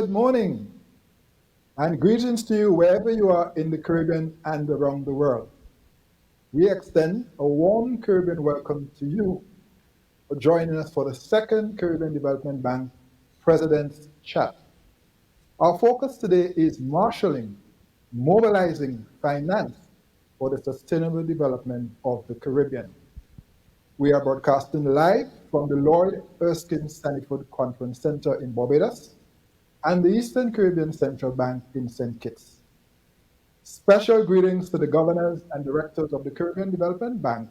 Good morning, and greetings to you wherever you are in the Caribbean and around the world. We extend a warm Caribbean welcome to you for joining us for the second Caribbean Development Bank President's Chat. Our focus today is marshalling, mobilizing finance for the sustainable development of the Caribbean. We are broadcasting live from the Lloyd Erskine Sanford Conference Center in Barbados and the Eastern Caribbean Central Bank in St. Kitts. Special greetings to the governors and directors of the Caribbean Development Bank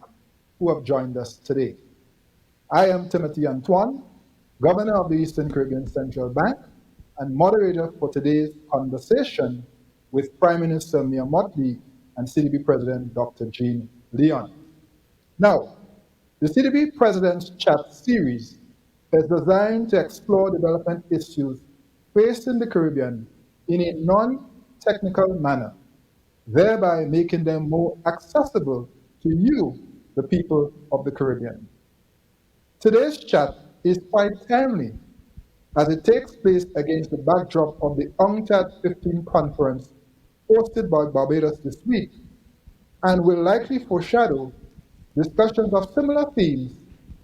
who have joined us today. I am Timothy Antoine, Governor of the Eastern Caribbean Central Bank and moderator for today's conversation with Prime Minister Amor Mottley and CDB President Dr. Jean Leon. Now, the CDB President's Chat series is designed to explore development issues faced in the Caribbean in a non-technical manner, thereby making them more accessible to you, the people of the Caribbean. Today's chat is quite timely as it takes place against the backdrop of the UNCTAD 15 conference hosted by Barbados this week and will likely foreshadow discussions of similar themes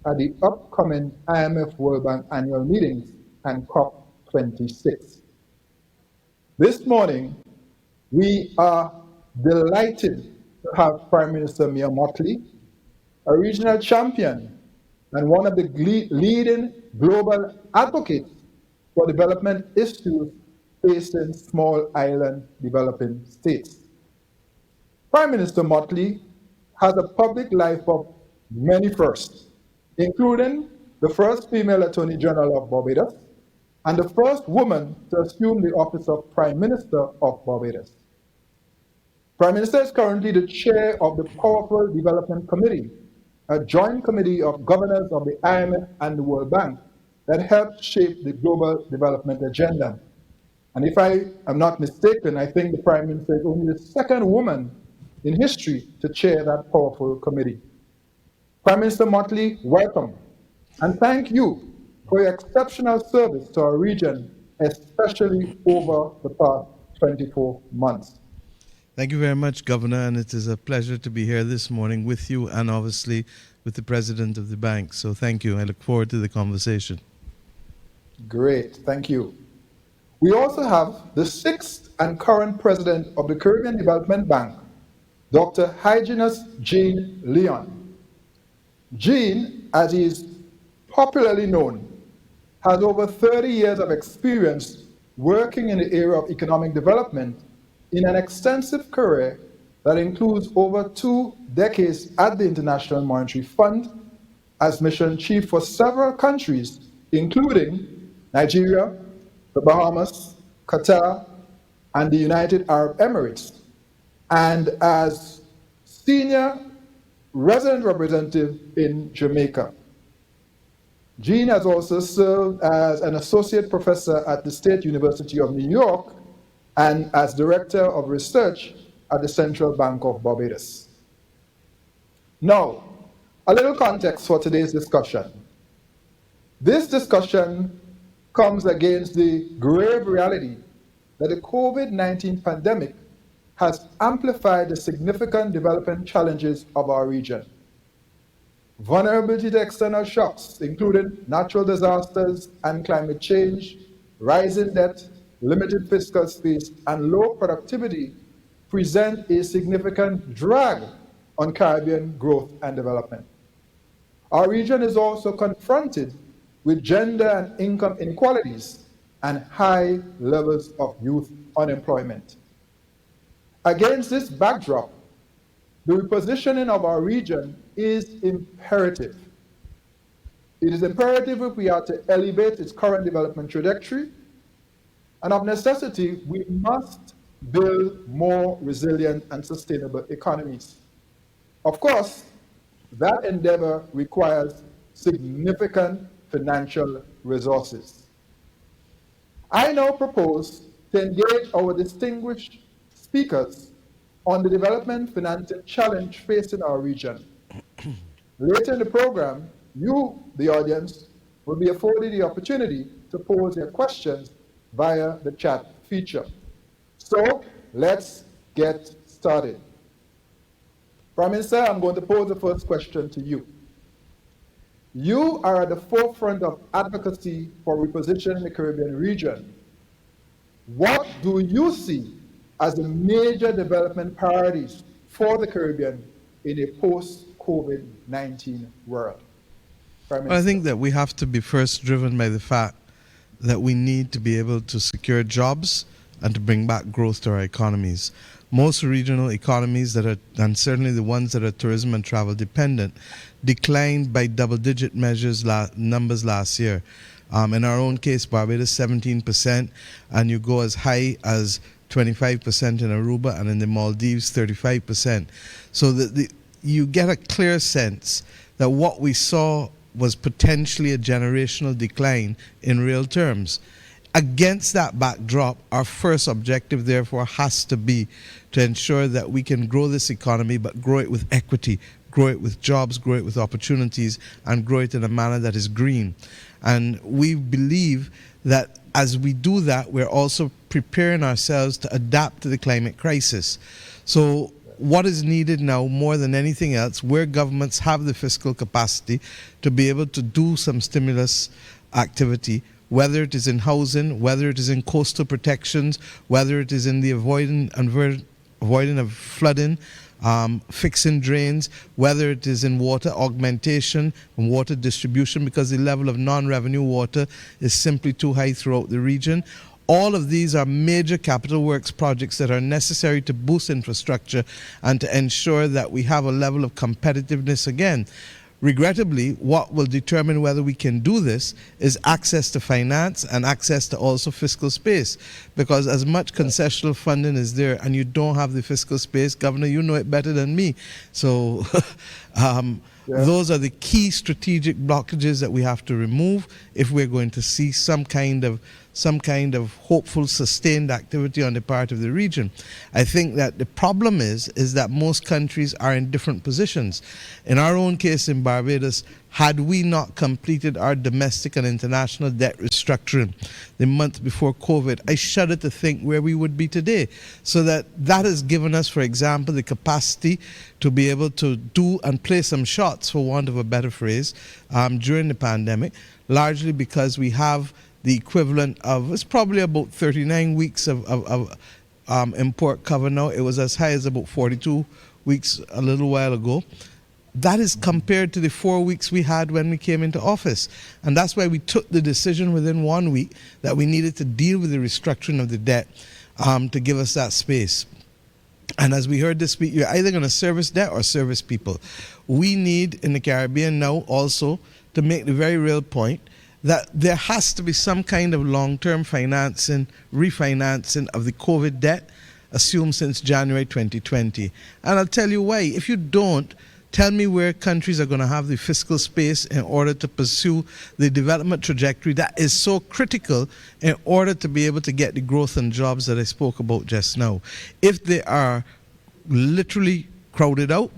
at the upcoming IMF World Bank annual meetings and COP26. This morning, we are delighted to have Prime Minister Amor Mottley, a regional champion and one of the leading global advocates for development issues facing small island developing states. Prime Minister Mottley has a public life of many firsts, including the first female Attorney General of Barbados and the first woman to assume the office of Prime Minister of Barbados. Prime Minister is currently the chair of the Powerful Development Committee, a joint committee of governors of the IMF and the World Bank that helps shape the global development agenda. And if I am not mistaken, I think the Prime Minister is only the second woman in history to chair that powerful committee. Prime Minister Mottley, welcome, and thank you for your exceptional service to our region, especially over the past 24 months. Thank you very much, Governor, and it is a pleasure to be here this morning with you and obviously with the President of the bank. So thank you. I look forward to the conversation. Great, thank you. We also have the sixth and current President of the Caribbean Development Bank, Dr. Hyginus Jean Leon. Jean, as he is popularly known, has over 30 years of experience working in the area of economic development in an extensive career that includes over 2 decades at the International Monetary Fund as mission chief for several countries, including Nigeria, the Bahamas, Qatar, and the United Arab Emirates, and as senior resident representative in Jamaica. Jean has also served as an associate professor at the State University of New York and as director of research at the Central Bank of Barbados. Now, a little context for today's discussion. This discussion comes against the grave reality that the COVID-19 pandemic has amplified the significant development challenges of our region. Vulnerability to external shocks, including natural disasters and climate change, rising debt, limited fiscal space, and low productivity present a significant drag on Caribbean growth and development. Our region is also confronted with gender and income inequalities and high levels of youth unemployment. Against this backdrop, the repositioning of our region is imperative. It is imperative if we are to elevate its current development trajectory, and of necessity, we must build more resilient and sustainable economies. Of course, that endeavor requires significant financial resources. I now propose to engage our distinguished speakers on the development financing challenge facing our region. Later in the program, you, the audience, will be afforded the opportunity to pose your questions via the chat feature. So let's get started. Prime Minister, I'm going to pose the first question to you. You are at the forefront of advocacy for repositioning the Caribbean region. What do you see as the major development priorities for the Caribbean in a post-COVID-19 world? Prime Well, I Minister. think that we have to be first driven by the fact that we need to be able to secure jobs and to bring back growth to our economies. Most regional economies that are, and certainly the ones that are tourism and travel dependent, declined by double-digit numbers last year. In our own case, Barbados 17%, and you go as high as 25% in Aruba, and in the Maldives 35%. So that you get a clear sense that what we saw was potentially a generational decline in real terms. Against that backdrop, our first objective, therefore, has to be to ensure that we can grow this economy, but grow it with equity, grow it with jobs, grow it with opportunities, and grow it in a manner that is green. And we believe that as we do that, we're also preparing ourselves to adapt to the climate crisis. So what is needed now more than anything else, where governments have the fiscal capacity to be able to do some stimulus activity, whether it is in housing, whether it is in coastal protections, whether it is in the avoiding of flooding, fixing drains, whether it is in water augmentation and water distribution, because the level of non-revenue water is simply too high throughout the region. All of these are major capital works projects that are necessary to boost infrastructure and to ensure that we have a level of competitiveness again. Regrettably, what will determine whether we can do this is access to finance and access to also fiscal space. Because as much concessional funding is there and you don't have the fiscal space, Governor, you know it better than me. So those are the key strategic blockages that we have to remove if we're going to see some kind of hopeful, sustained activity on the part of the region. I think that the problem is that most countries are in different positions. In our own case in Barbados, had we not completed our domestic and international debt restructuring the month before COVID, I shudder to think where we would be today. So that has given us, for example, the capacity to be able to do and play some shots, for want of a better phrase, during the pandemic, largely because we have the equivalent of, it's probably about 39 weeks of import cover now. It was as high as about 42 weeks a little while ago. That is compared to the 4 weeks we had when we came into office. And that's why we took the decision within 1 week that we needed to deal with the restructuring of the debt to give us that space. And as we heard this week, you're either going to service debt or service people. We need in the Caribbean now also to make the very real point that there has to be some kind of long-term financing, refinancing of the COVID debt assumed since January 2020. And I'll tell you why. If you don't, tell me where countries are going to have the fiscal space in order to pursue the development trajectory that is so critical in order to be able to get the growth and jobs that I spoke about just now. If they are literally crowded out,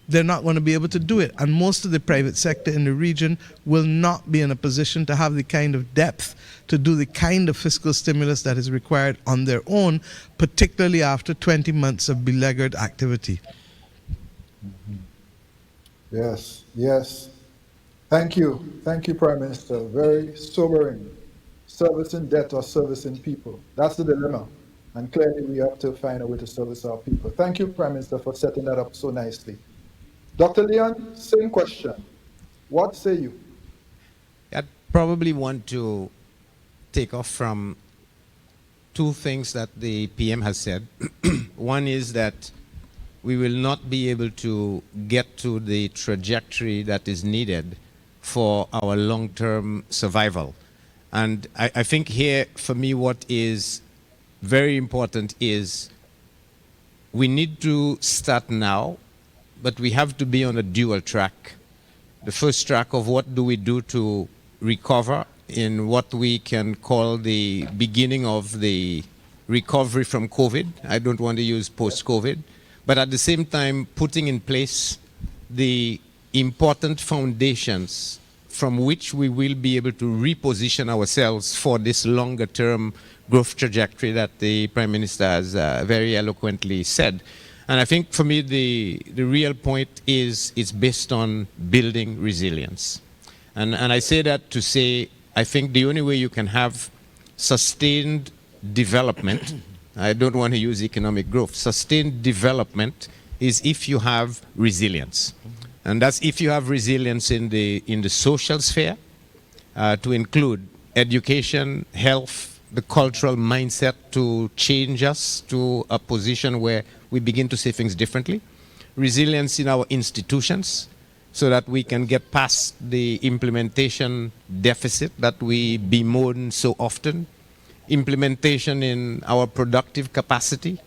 they're not going to be able to do it. And most of the private sector in the region will not be in a position to have the kind of depth to do the kind of fiscal stimulus that is required on their own, particularly after 20 months of beleaguered activity. Yes, yes. Thank you. Thank you, Prime Minister. Very sobering. Servicing debt or servicing people. That's the dilemma. And clearly we have to find a way to service our people. Thank you, Prime Minister, for setting that up so nicely. Dr. Leon, same question. What say you? I'd probably want to take off from two things that the PM has said. One is that we will not be able to get to the trajectory that is needed for our long-term survival. And I think here, for me, what is very important is we need to start now, but we have to be on a dual track. The first track of what do we do to recover in what we can call the beginning of the recovery from COVID. I don't want to use post-COVID, but at the same time putting in place the important foundations from which we will be able to reposition ourselves for this longer term growth trajectory that the Prime Minister has very eloquently said. And I think for me, the real point is it's based on building resilience. And I say that to say, I think the only way you can have sustained development, I don't want to use economic growth, sustained development is if you have resilience. And that's if you have resilience in the social sphere, to include education, health, the cultural mindset to change us to a position where we begin to see things differently. Resilience in our institutions so that we can get past the implementation deficit that we bemoan so often. Implementation in our productive capacity,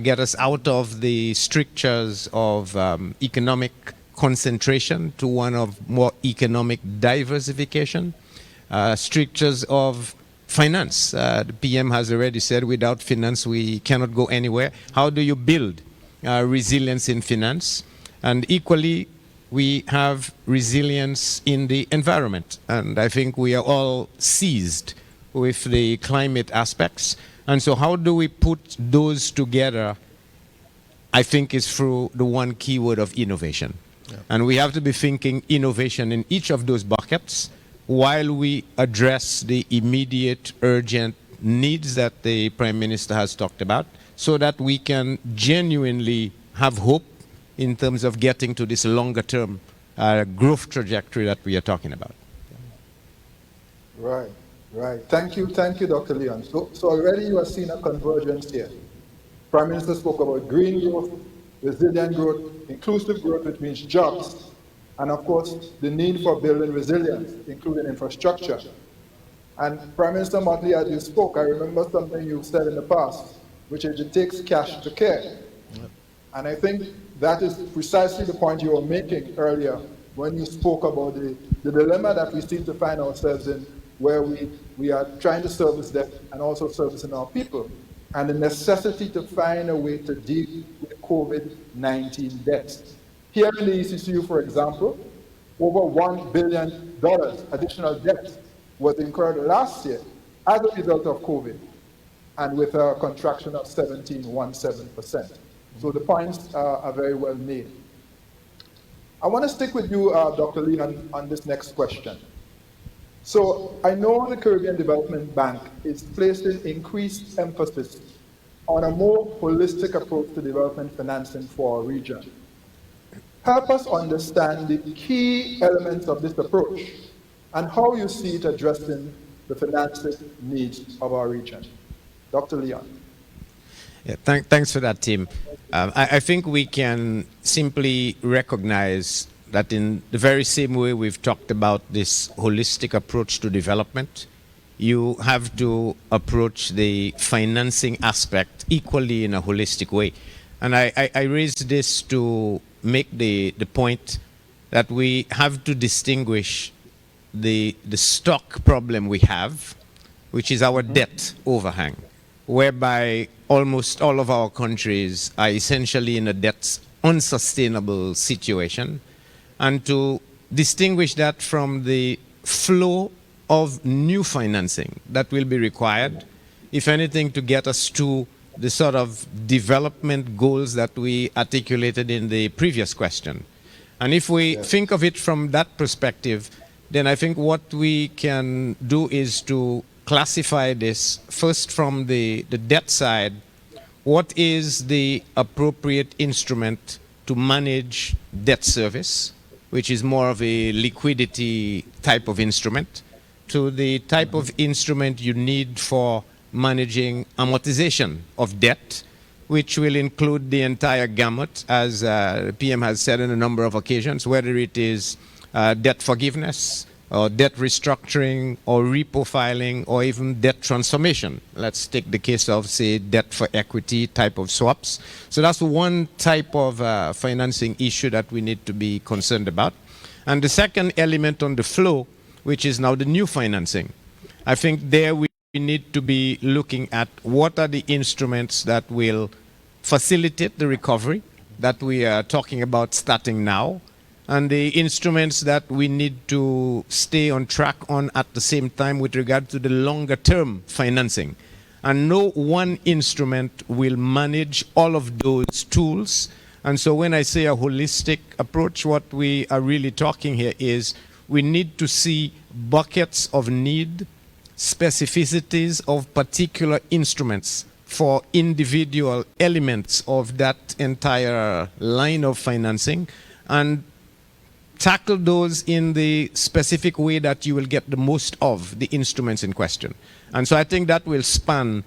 get us out of the strictures of economic concentration to one of more economic diversification, strictures of finance. The PM has already said without finance we cannot go anywhere. How do you build resilience in finance? And equally, we have resilience in the environment. And I think we are all seized with the climate aspects. And so how do we put those together, I think, is through the one keyword of innovation. Yeah. And we have to be thinking innovation in each of those buckets while we address the immediate, urgent needs that the Prime Minister has talked about, so that we can genuinely have hope in terms of getting to this longer-term growth trajectory that we are talking about. Right, right. Thank you, Dr. Leon. So already you are seeing a convergence here. Prime Minister spoke about green growth, resilient growth, inclusive growth, which means jobs, and of course, the need for building resilience, including infrastructure. And Prime Minister Mottley, as you spoke, I remember something you said in the past, which is it takes cash to care. Yep. And I think that is precisely the point you were making earlier when you spoke about the dilemma that we seem to find ourselves in, where we are trying to service debt and also servicing our people, and the necessity to find a way to deal with COVID-19 debts. Here in the ECCU, for example, over $1 billion additional debt was incurred last year as a result of COVID, and with a contraction of 17.17%. So the points are very well made. I want to stick with you, Dr. Lee, on this next question. So I know the Caribbean Development Bank is placing increased emphasis on a more holistic approach to development financing for our region. Help us understand the key elements of this approach and how you see it addressing the financing needs of our region. Dr. Leon. Yeah, thanks for that, Tim. I think we can simply recognize that in the very same way we've talked about this holistic approach to development, you have to approach the financing aspect equally in a holistic way. And I raise this to make the point that we have to distinguish the stock problem we have, which is our debt overhang, whereby almost all of our countries are essentially in a debt unsustainable situation, and to distinguish that from the flow of new financing that will be required, if anything, to get us to the sort of development goals that we articulated in the previous question. And if we think of it from that perspective, then I think what we can do is to classify this first from the debt side. What is the appropriate instrument to manage debt service, which is more of a liquidity type of instrument, to the type of instrument you need for managing amortization of debt, which will include the entire gamut, as the PM has said on a number of occasions, whether it is debt forgiveness, or debt restructuring, or reprofiling, or even debt transformation. Let's take the case of, say, debt for equity type of swaps. So that's one type of financing issue that we need to be concerned about. And the second element on the flow, which is now the new financing. I think there we need to be looking at what are the instruments that will facilitate the recovery that we are talking about starting now, and the instruments that we need to stay on track on at the same time with regard to the longer term financing. And no one instrument will manage all of those tools. And so when I say a holistic approach, what we are really talking here is we need to see buckets of need, specificities of particular instruments for individual elements of that entire line of financing, and tackle those in the specific way that you will get the most of the instruments in question. And so I think that will span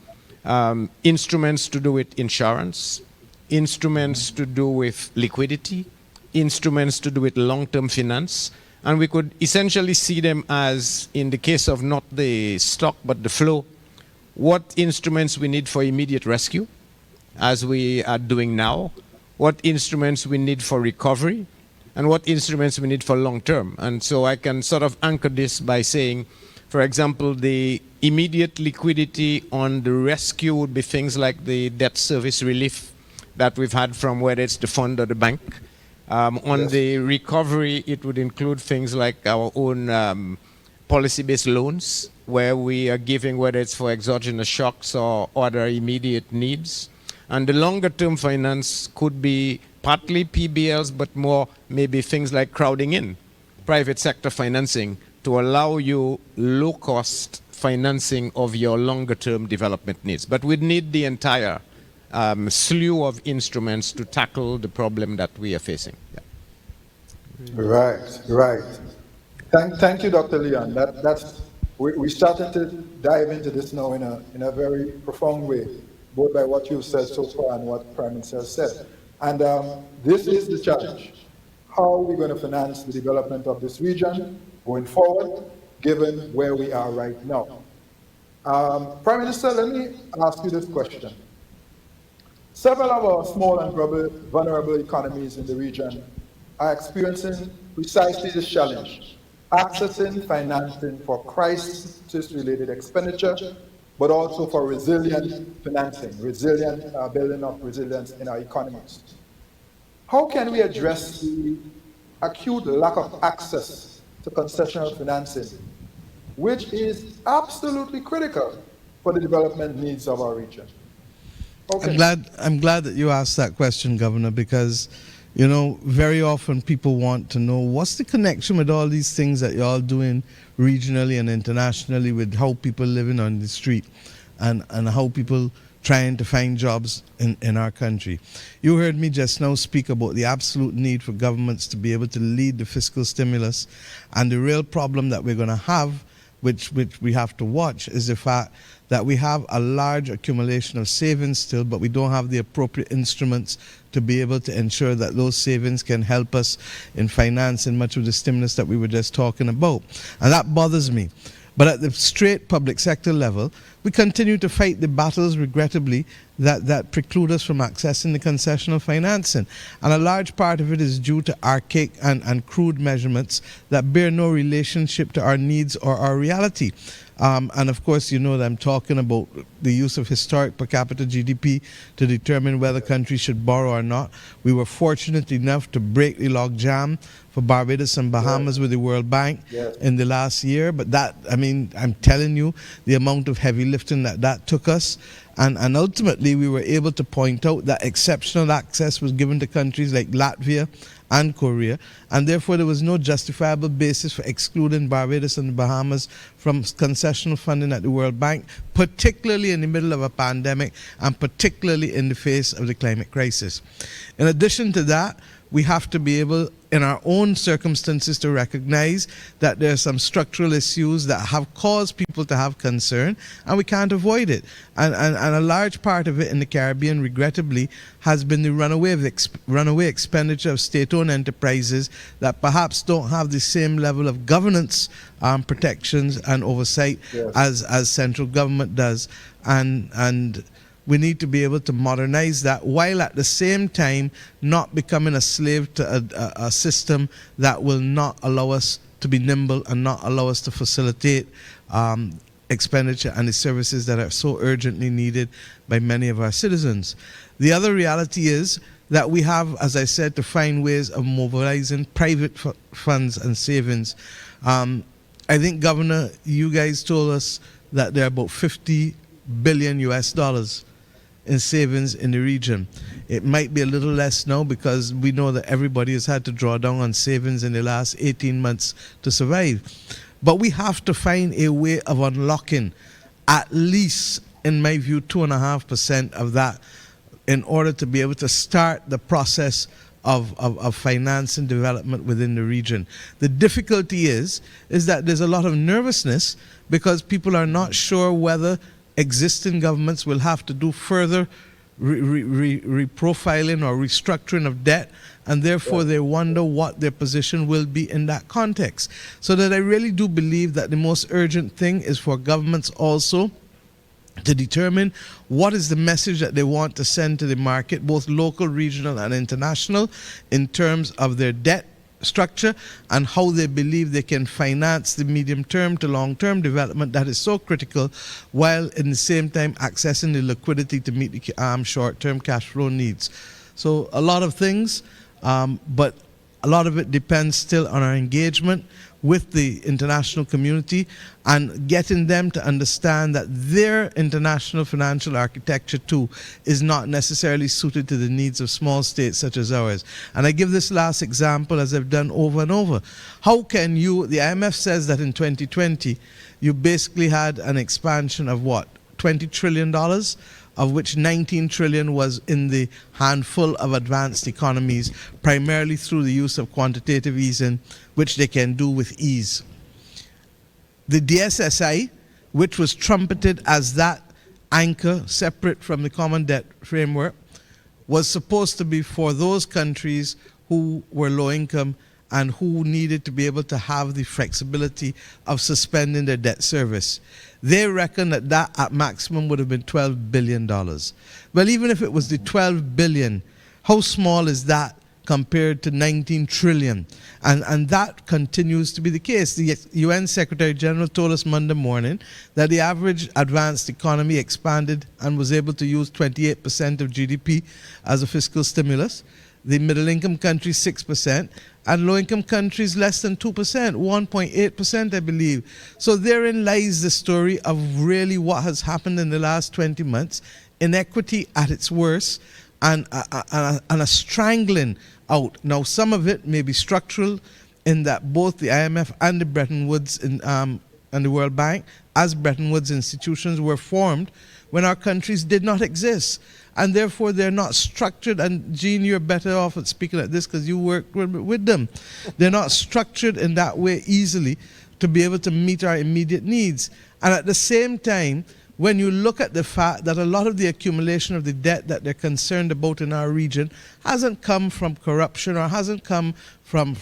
instruments to do with insurance, instruments to do with liquidity, instruments to do with long-term finance, and we could essentially see them as, in the case of not the stock but the flow, what instruments we need for immediate rescue, as we are doing now, what instruments we need for recovery, and what instruments we need for long term. And so I can sort of anchor this by saying, for example, the immediate liquidity on the rescue would be things like the debt service relief that we've had from whether it's the fund or the bank. On the recovery, it would include things like our own policy-based loans, where we are giving, whether it's for exogenous shocks or other immediate needs. And the longer-term finance could be partly PBLs, but more maybe things like crowding in private sector financing to allow you low-cost financing of your longer-term development needs. But we'd need the entire slew of instruments to tackle the problem that we are facing. Yeah. Right. Thank you, Dr. Leon. We started to dive into this now in a very profound way, both by what you've said so far and what Prime Minister has said. And this is the challenge. How are we going to finance the development of this region going forward, given where we are right now? Prime Minister, let me ask you this question. Several of our small and vulnerable economies in the region are experiencing precisely this challenge, accessing financing for crisis-related expenditure, but also for resilient financing, building of resilience in our economies. How can we address the acute lack of access to concessional financing, which is absolutely critical for the development needs of our region? Okay. I'm glad that you asked that question, Governor, because, you know, very often people want to know what's the connection with all these things that you're all doing regionally and internationally with how people living on the street and how people trying to find jobs in our country. You heard me just now speak about the absolute need for governments to be able to lead the fiscal stimulus, and the real problem that we're going to have, which we have to watch, is the fact that we have a large accumulation of savings still, but we don't have the appropriate instruments to be able to ensure that those savings can help us in financing much of the stimulus that we were just talking about. And that bothers me. But at the straight public sector level, we continue to fight the battles, regrettably, that preclude us from accessing the concessional financing. And a large part of it is due to archaic and crude measurements that bear no relationship to our needs or our reality. And of course, you know that I'm talking about the use of historic per capita GDP to determine whether countries should borrow or not. We were fortunate enough to break the log jam for Barbados and Bahamas with the World Bank in the last year. But that, I mean, I'm telling you, the amount of heavy lifting that took us. And ultimately, we were able to point out that exceptional access was given to countries like Latvia and Korea, and therefore there was no justifiable basis for excluding Barbados and the Bahamas from concessional funding at the World Bank, particularly in the middle of a pandemic and particularly in the face of the climate crisis. In addition to that, we have to be able, in our own circumstances, to recognize that there are some structural issues that have caused people to have concern, and we can't avoid it. And a large part of it in the Caribbean, regrettably, has been the runaway expenditure of state-owned enterprises that perhaps don't have the same level of governance protections and oversight as central government does. And we need to be able to modernize that while at the same time not becoming a slave to a system that will not allow us to be nimble and not allow us to facilitate expenditure and the services that are so urgently needed by many of our citizens. The other reality is that we have, as I said, to find ways of mobilizing private funds and savings. I think, Governor, you guys told us that there are about 50 billion US dollars in savings in the region. It might be a little less now because we know that everybody has had to draw down on savings in the last 18 months to survive. But we have to find a way of unlocking at least, in my view, 2.5% of that in order to be able to start the process of finance and development within the region. The difficulty is that there's a lot of nervousness because people are not sure whether existing governments will have to do further reprofiling or restructuring of debt, and therefore they wonder what their position will be in that context. So that I really do believe that the most urgent thing is for governments also to determine what is the message that they want to send to the market, both local, regional, and international, in terms of their debt structure and how they believe they can finance the medium-term to long-term development that is so critical, while in the same time accessing the liquidity to meet the short-term cash flow needs. So a lot of things, but a lot of it depends still on our engagement with the international community and getting them to understand that their international financial architecture too is not necessarily suited to the needs of small states such as ours. And I give this last example, as I've done over and over. How can you, the IMF says that in 2020 you basically had an expansion of what, $20 trillion, of which 19 trillion was in the handful of advanced economies, primarily through the use of quantitative easing, which they can do with ease. The DSSI, which was trumpeted as that anchor separate from the common debt framework, was supposed to be for those countries who were low income and who needed to be able to have the flexibility of suspending their debt service. They reckon that that at maximum would have been $12 billion. Well, even if it was the 12 billion, how small is that compared to 19 trillion? And that continues to be the case. The UN Secretary General told us Monday morning that the average advanced economy expanded and was able to use 28% of GDP as a fiscal stimulus. The middle income countries 6%, and low income countries less than 2%, 1.8% I believe. So therein lies the story of really what has happened in the last 20 months, inequity at its worst, and a strangling out. Now some of it may be structural in that both the IMF and the Bretton Woods and the World Bank, as Bretton Woods institutions, were formed when our countries did not exist. And therefore they're not structured, and Jean, you're better off at speaking at this because you work with them. They're not structured in that way easily to be able to meet our immediate needs. And at the same time, when you look at the fact that a lot of the accumulation of the debt that they're concerned about in our region hasn't come from corruption or hasn't come from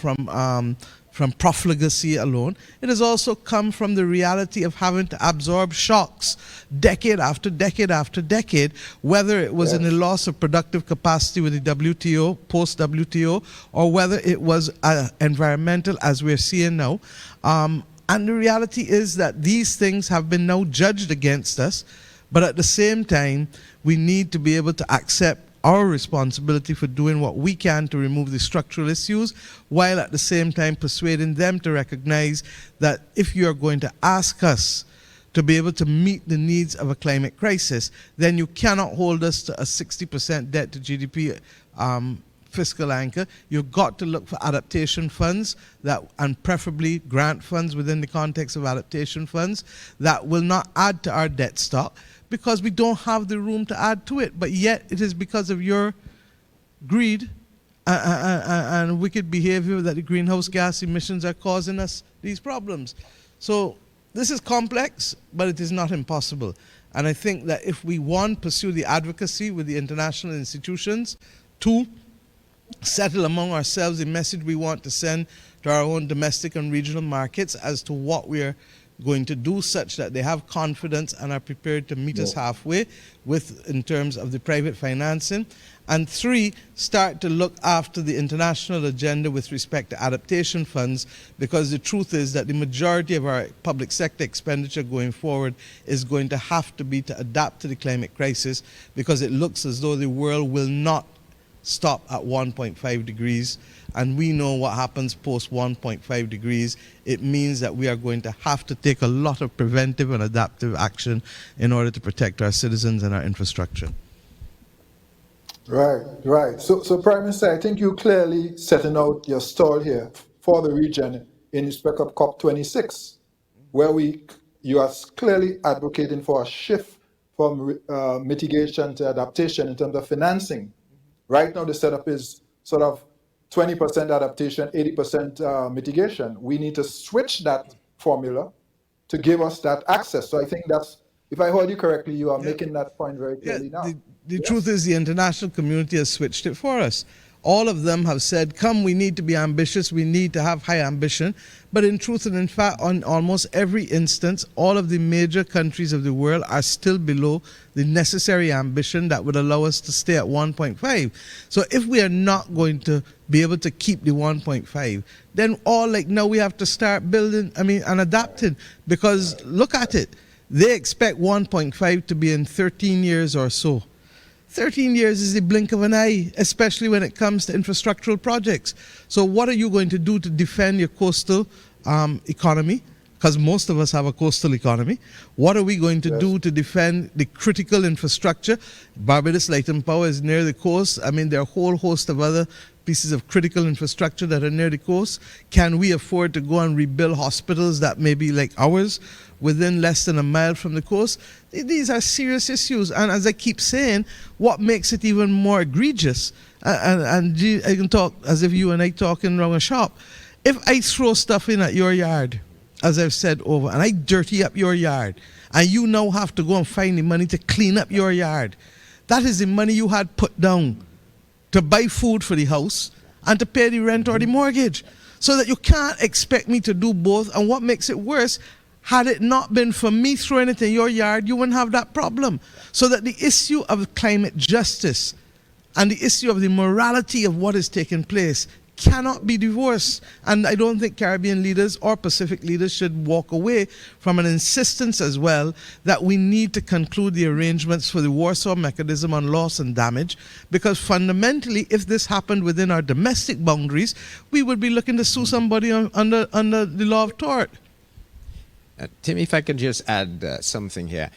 profligacy alone, it has also come from the reality of having to absorb shocks decade after decade after decade, whether it was in the loss of productive capacity with the WTO, post-WTO, or whether it was environmental, as we're seeing now. And the reality is that these things have been now judged against us, but at the same time, we need to be able to accept our responsibility for doing what we can to remove the structural issues, while at the same time persuading them to recognize that if you are going to ask us to be able to meet the needs of a climate crisis, then you cannot hold us to a 60% debt to GDP fiscal anchor. You've got to look for adaptation funds that, and preferably grant funds within the context of adaptation funds, that will not add to our debt stock, because we don't have the room to add to it. But yet it is because of your greed and wicked behavior that the greenhouse gas emissions are causing us these problems. So this is complex, but it is not impossible. And I think that if we, one, pursue the advocacy with the international institutions, two, settle among ourselves the message we want to send to our own domestic and regional markets as to what we are going to do, such that they have confidence and are prepared to meet us halfway with in terms of the private financing. And three, start to look after the international agenda with respect to adaptation funds, because the truth is that the majority of our public sector expenditure going forward is going to have to be to adapt to the climate crisis, because it looks as though the world will not stop at 1.5 degrees. And we know what happens post 1.5 degrees. It means that we are going to have to take a lot of preventive and adaptive action in order to protect our citizens and our infrastructure. Right, right. So Prime Minister, I think you clearly setting out your stall here for the region in respect of COP26, where you are clearly advocating for a shift from mitigation to adaptation in terms of financing. Right now, the setup is sort of 20% adaptation, 80% mitigation. We need to switch that formula to give us that access. So I think that's, if I heard you correctly, you are making that point very clearly now. The truth is the international community has switched it for us. All of them have said, come, we need to be ambitious, we need to have high ambition. But in truth and in fact, on almost every instance, all of the major countries of the world are still below the necessary ambition that would allow us to stay at 1.5. So if we are not going to be able to keep the 1.5, then now we have to start building, and adapting, because look at it. They expect 1.5 to be in 13 years or so. 13 years is the blink of an eye, especially when it comes to infrastructural projects. So what are you going to do to defend your coastal economy? Because most of us have a coastal economy. What are we going to do to defend the critical infrastructure? Barbados Light and Power is near the coast. There are a whole host of other pieces of critical infrastructure that are near the coast. Can we afford to go and rebuild hospitals that may be like ours within less than a mile from the coast? These are serious issues. And as I keep saying, what makes it even more egregious, and I can talk as if you and I talking around a shop, if I throw stuff in at your yard, as I've said over, and I dirty up your yard, and you now have to go and find the money to clean up your yard, that is the money you had put down to buy food for the house and to pay the rent or the mortgage. So that you can't expect me to do both. And what makes it worse, had it not been for me throwing it in your yard, you wouldn't have that problem. So that the issue of climate justice and the issue of the morality of what is taking place cannot be divorced. And I don't think Caribbean leaders or Pacific leaders should walk away from an insistence as well that we need to conclude the arrangements for the Warsaw Mechanism on loss and damage, because fundamentally, if this happened within our domestic boundaries, we would be looking to sue somebody under the law of tort. Tim, if I can just add something here.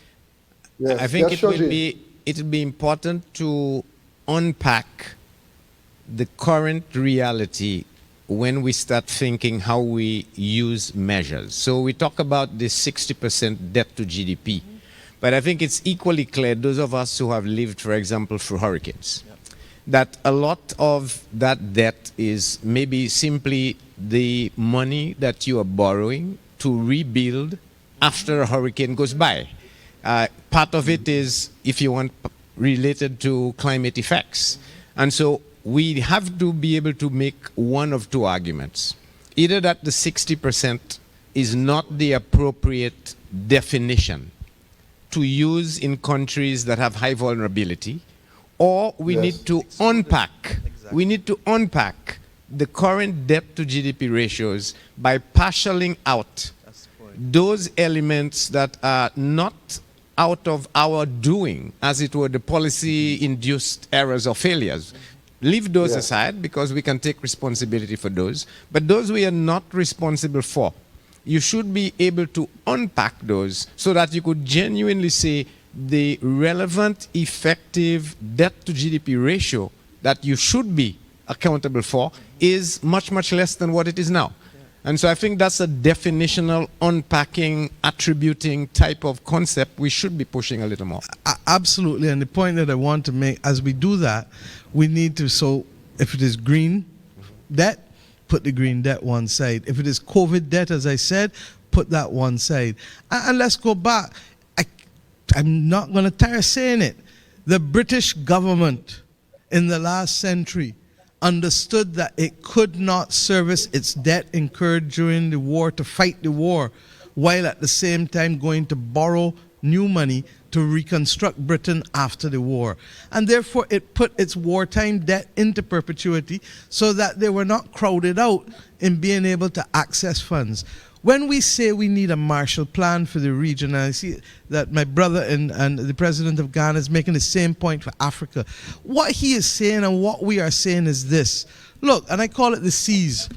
Yes, I think it will be important to unpack the current reality when we start thinking how we use measures. So we talk about the 60% debt to GDP, but I think it's equally clear, those of us who have lived, for example, through hurricanes, that a lot of that debt is maybe simply the money that you are borrowing to rebuild after a hurricane goes by. Part of it is, if you want, related to climate effects. And so we have to be able to make one of two arguments. Either that the 60% is not the appropriate definition to use in countries that have high vulnerability, or we need to unpack. We need to unpack the current debt to GDP ratios by partialing out those elements that are not out of our doing, as it were, the policy-induced errors or failures. Leave those aside, because we can take responsibility for those. But those we are not responsible for, you should be able to unpack those so that you could genuinely say the relevant, effective debt to GDP ratio that you should be accountable for is much, much less than what it is now. And so I think that's a definitional, unpacking, attributing type of concept we should be pushing a little more. Absolutely. And the point that I want to make, as we do that, we need to, so if it is green debt, put the green debt one side. If it is COVID debt, as I said, put that one side. And let's go back. I'm not going to tire saying it. The British government in the last century understood that it could not service its debt incurred during the war to fight the war, while at the same time going to borrow new money to reconstruct Britain after the war. And therefore it put its wartime debt into perpetuity so that they were not crowded out in being able to access funds. When we say we need a Marshall Plan for the region, and I see that my brother and the president of Ghana is making the same point for Africa, what he is saying and what we are saying is this. Look, and I call it the C's,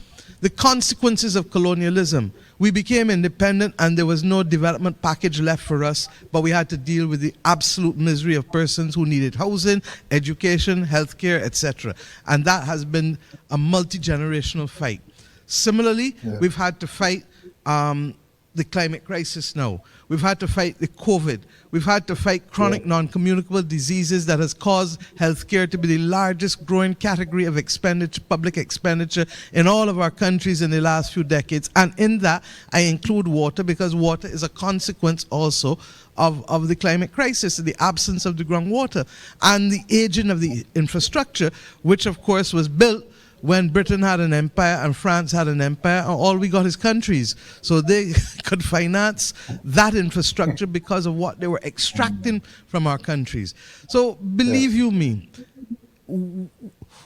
the consequences of colonialism. We became independent and there was no development package left for us, but we had to deal with the absolute misery of persons who needed housing, education, healthcare, etc. And that has been a multi-generational fight. Similarly, we've had to fight the climate crisis now. We've had to fight the COVID. We've had to fight chronic non-communicable diseases that has caused healthcare to be the largest growing category of expenditure, public expenditure in all of our countries in the last few decades. And in that, I include water, because water is a consequence also of the climate crisis, the absence of the groundwater and the aging of the infrastructure, which of course was built when Britain had an empire and France had an empire, and all we got is countries. So they could finance that infrastructure because of what they were extracting from our countries. So believe you me,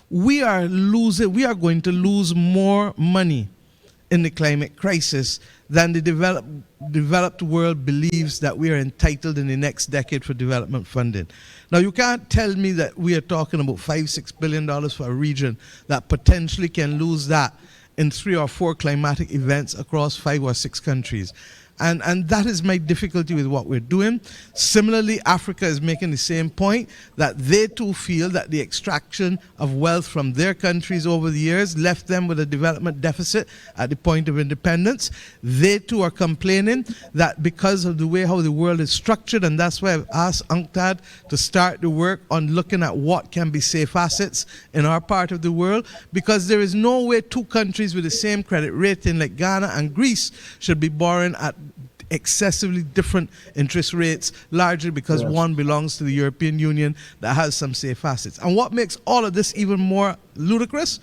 we are going to lose more money in the climate crisis than the developed world believes that we are entitled in the next decade for development funding. Now, you can't tell me that we are talking about $5-6 billion for a region that potentially can lose that in 3 or 4 climatic events across 5 or 6 countries. And that is my difficulty with what we're doing. Similarly, Africa is making the same point, that they too feel that the extraction of wealth from their countries over the years left them with a development deficit at the point of independence. They too are complaining that because of the way how the world is structured, and that's why I've asked UNCTAD to start the work on looking at what can be safe assets in our part of the world, because there is no way 2 countries with the same credit rating like Ghana and Greece should be borrowing at excessively different interest rates, largely because one belongs to the European Union that has some safe assets. And what makes all of this even more ludicrous,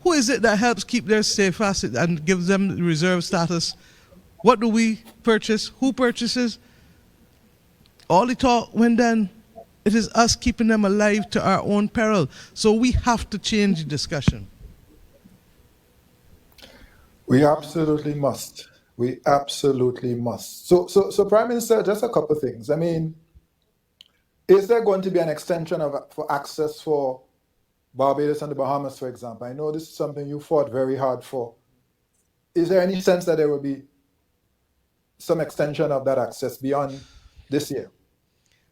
who is it that helps keep their safe assets and gives them the reserve status? What do we purchase? Who purchases? All the talk when done, it is us keeping them alive to our own peril. So we have to change the discussion. We absolutely must. We absolutely must. So Prime Minister, just a couple of things. I mean, is there going to be an extension for access for Barbados and the Bahamas, for example? I know this is something you fought very hard for. Is there any sense that there will be some extension of that access beyond this year?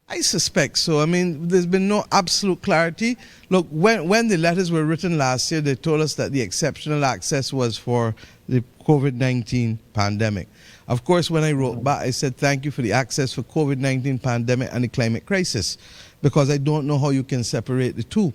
I suspect so. I mean, there's been no absolute clarity. Look, when the letters were written last year, they told us that the exceptional access was for the COVID-19 pandemic. Of course, when I wrote back, I said, thank you for the access for COVID-19 pandemic and the climate crisis, because I don't know how you can separate the two.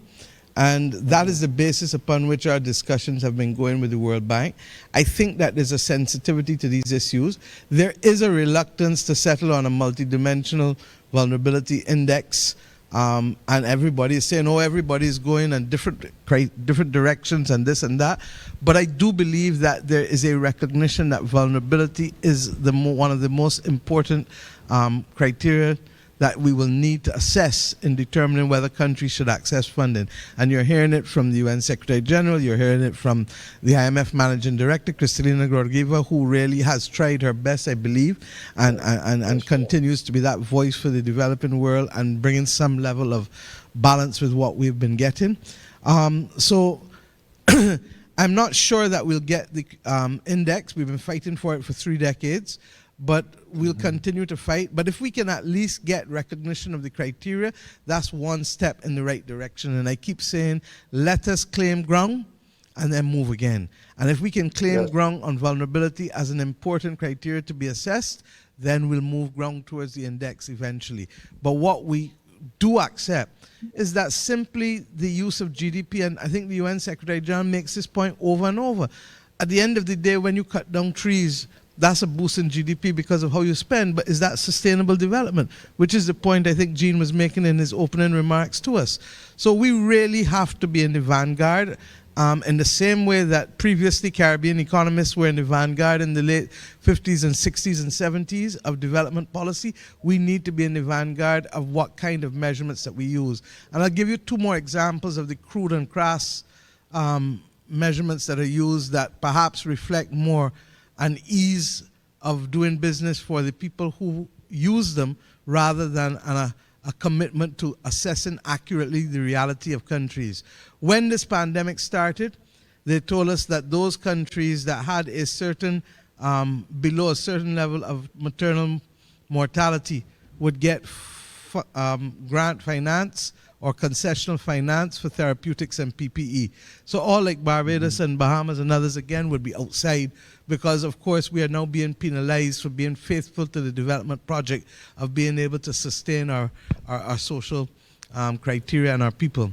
And that is the basis upon which our discussions have been going with the World Bank. I think that there's a sensitivity to these issues. There is a reluctance to settle on a multidimensional vulnerability index, and everybody is saying, oh, everybody is going in different directions and this and that. But I do believe that there is a recognition that vulnerability is one of the most important criteria that we will need to assess in determining whether countries should access funding. And you're hearing it from the UN Secretary General, you're hearing it from the IMF Managing Director, Kristalina Georgieva, who really has tried her best, I believe, and continues to be that voice for the developing world and bringing some level of balance with what we've been getting. So I'm not sure that we'll get the index. We've been fighting for it for 3 decades. But we'll continue to fight. But if we can at least get recognition of the criteria, that's one step in the right direction. And I keep saying, let us claim ground and then move again. And if we can claim ground on vulnerability as an important criteria to be assessed, then we'll move ground towards the index eventually. But what we do accept is that simply the use of GDP, and I think the UN Secretary General makes this point over and over. At the end of the day, when you cut down trees, that's a boost in GDP because of how you spend, but is that sustainable development? Which is the point I think Gene was making in his opening remarks to us. So we really have to be in the vanguard in the same way that previously Caribbean economists were in the vanguard in the late 50s and 60s and 70s of development policy. We need to be in the vanguard of what kind of measurements that we use. And I'll give you 2 more examples of the crude and crass measurements that are used that perhaps reflect more and ease of doing business for the people who use them, rather than a commitment to assessing accurately the reality of countries. When this pandemic started, they told us that those countries that had a certain, below a certain level of maternal mortality would get grant finance or concessional finance for therapeutics and PPE. So all like Barbados and Bahamas and others again would be outside, because of course we are now being penalized for being faithful to the development project of being able to sustain our social criteria and our people.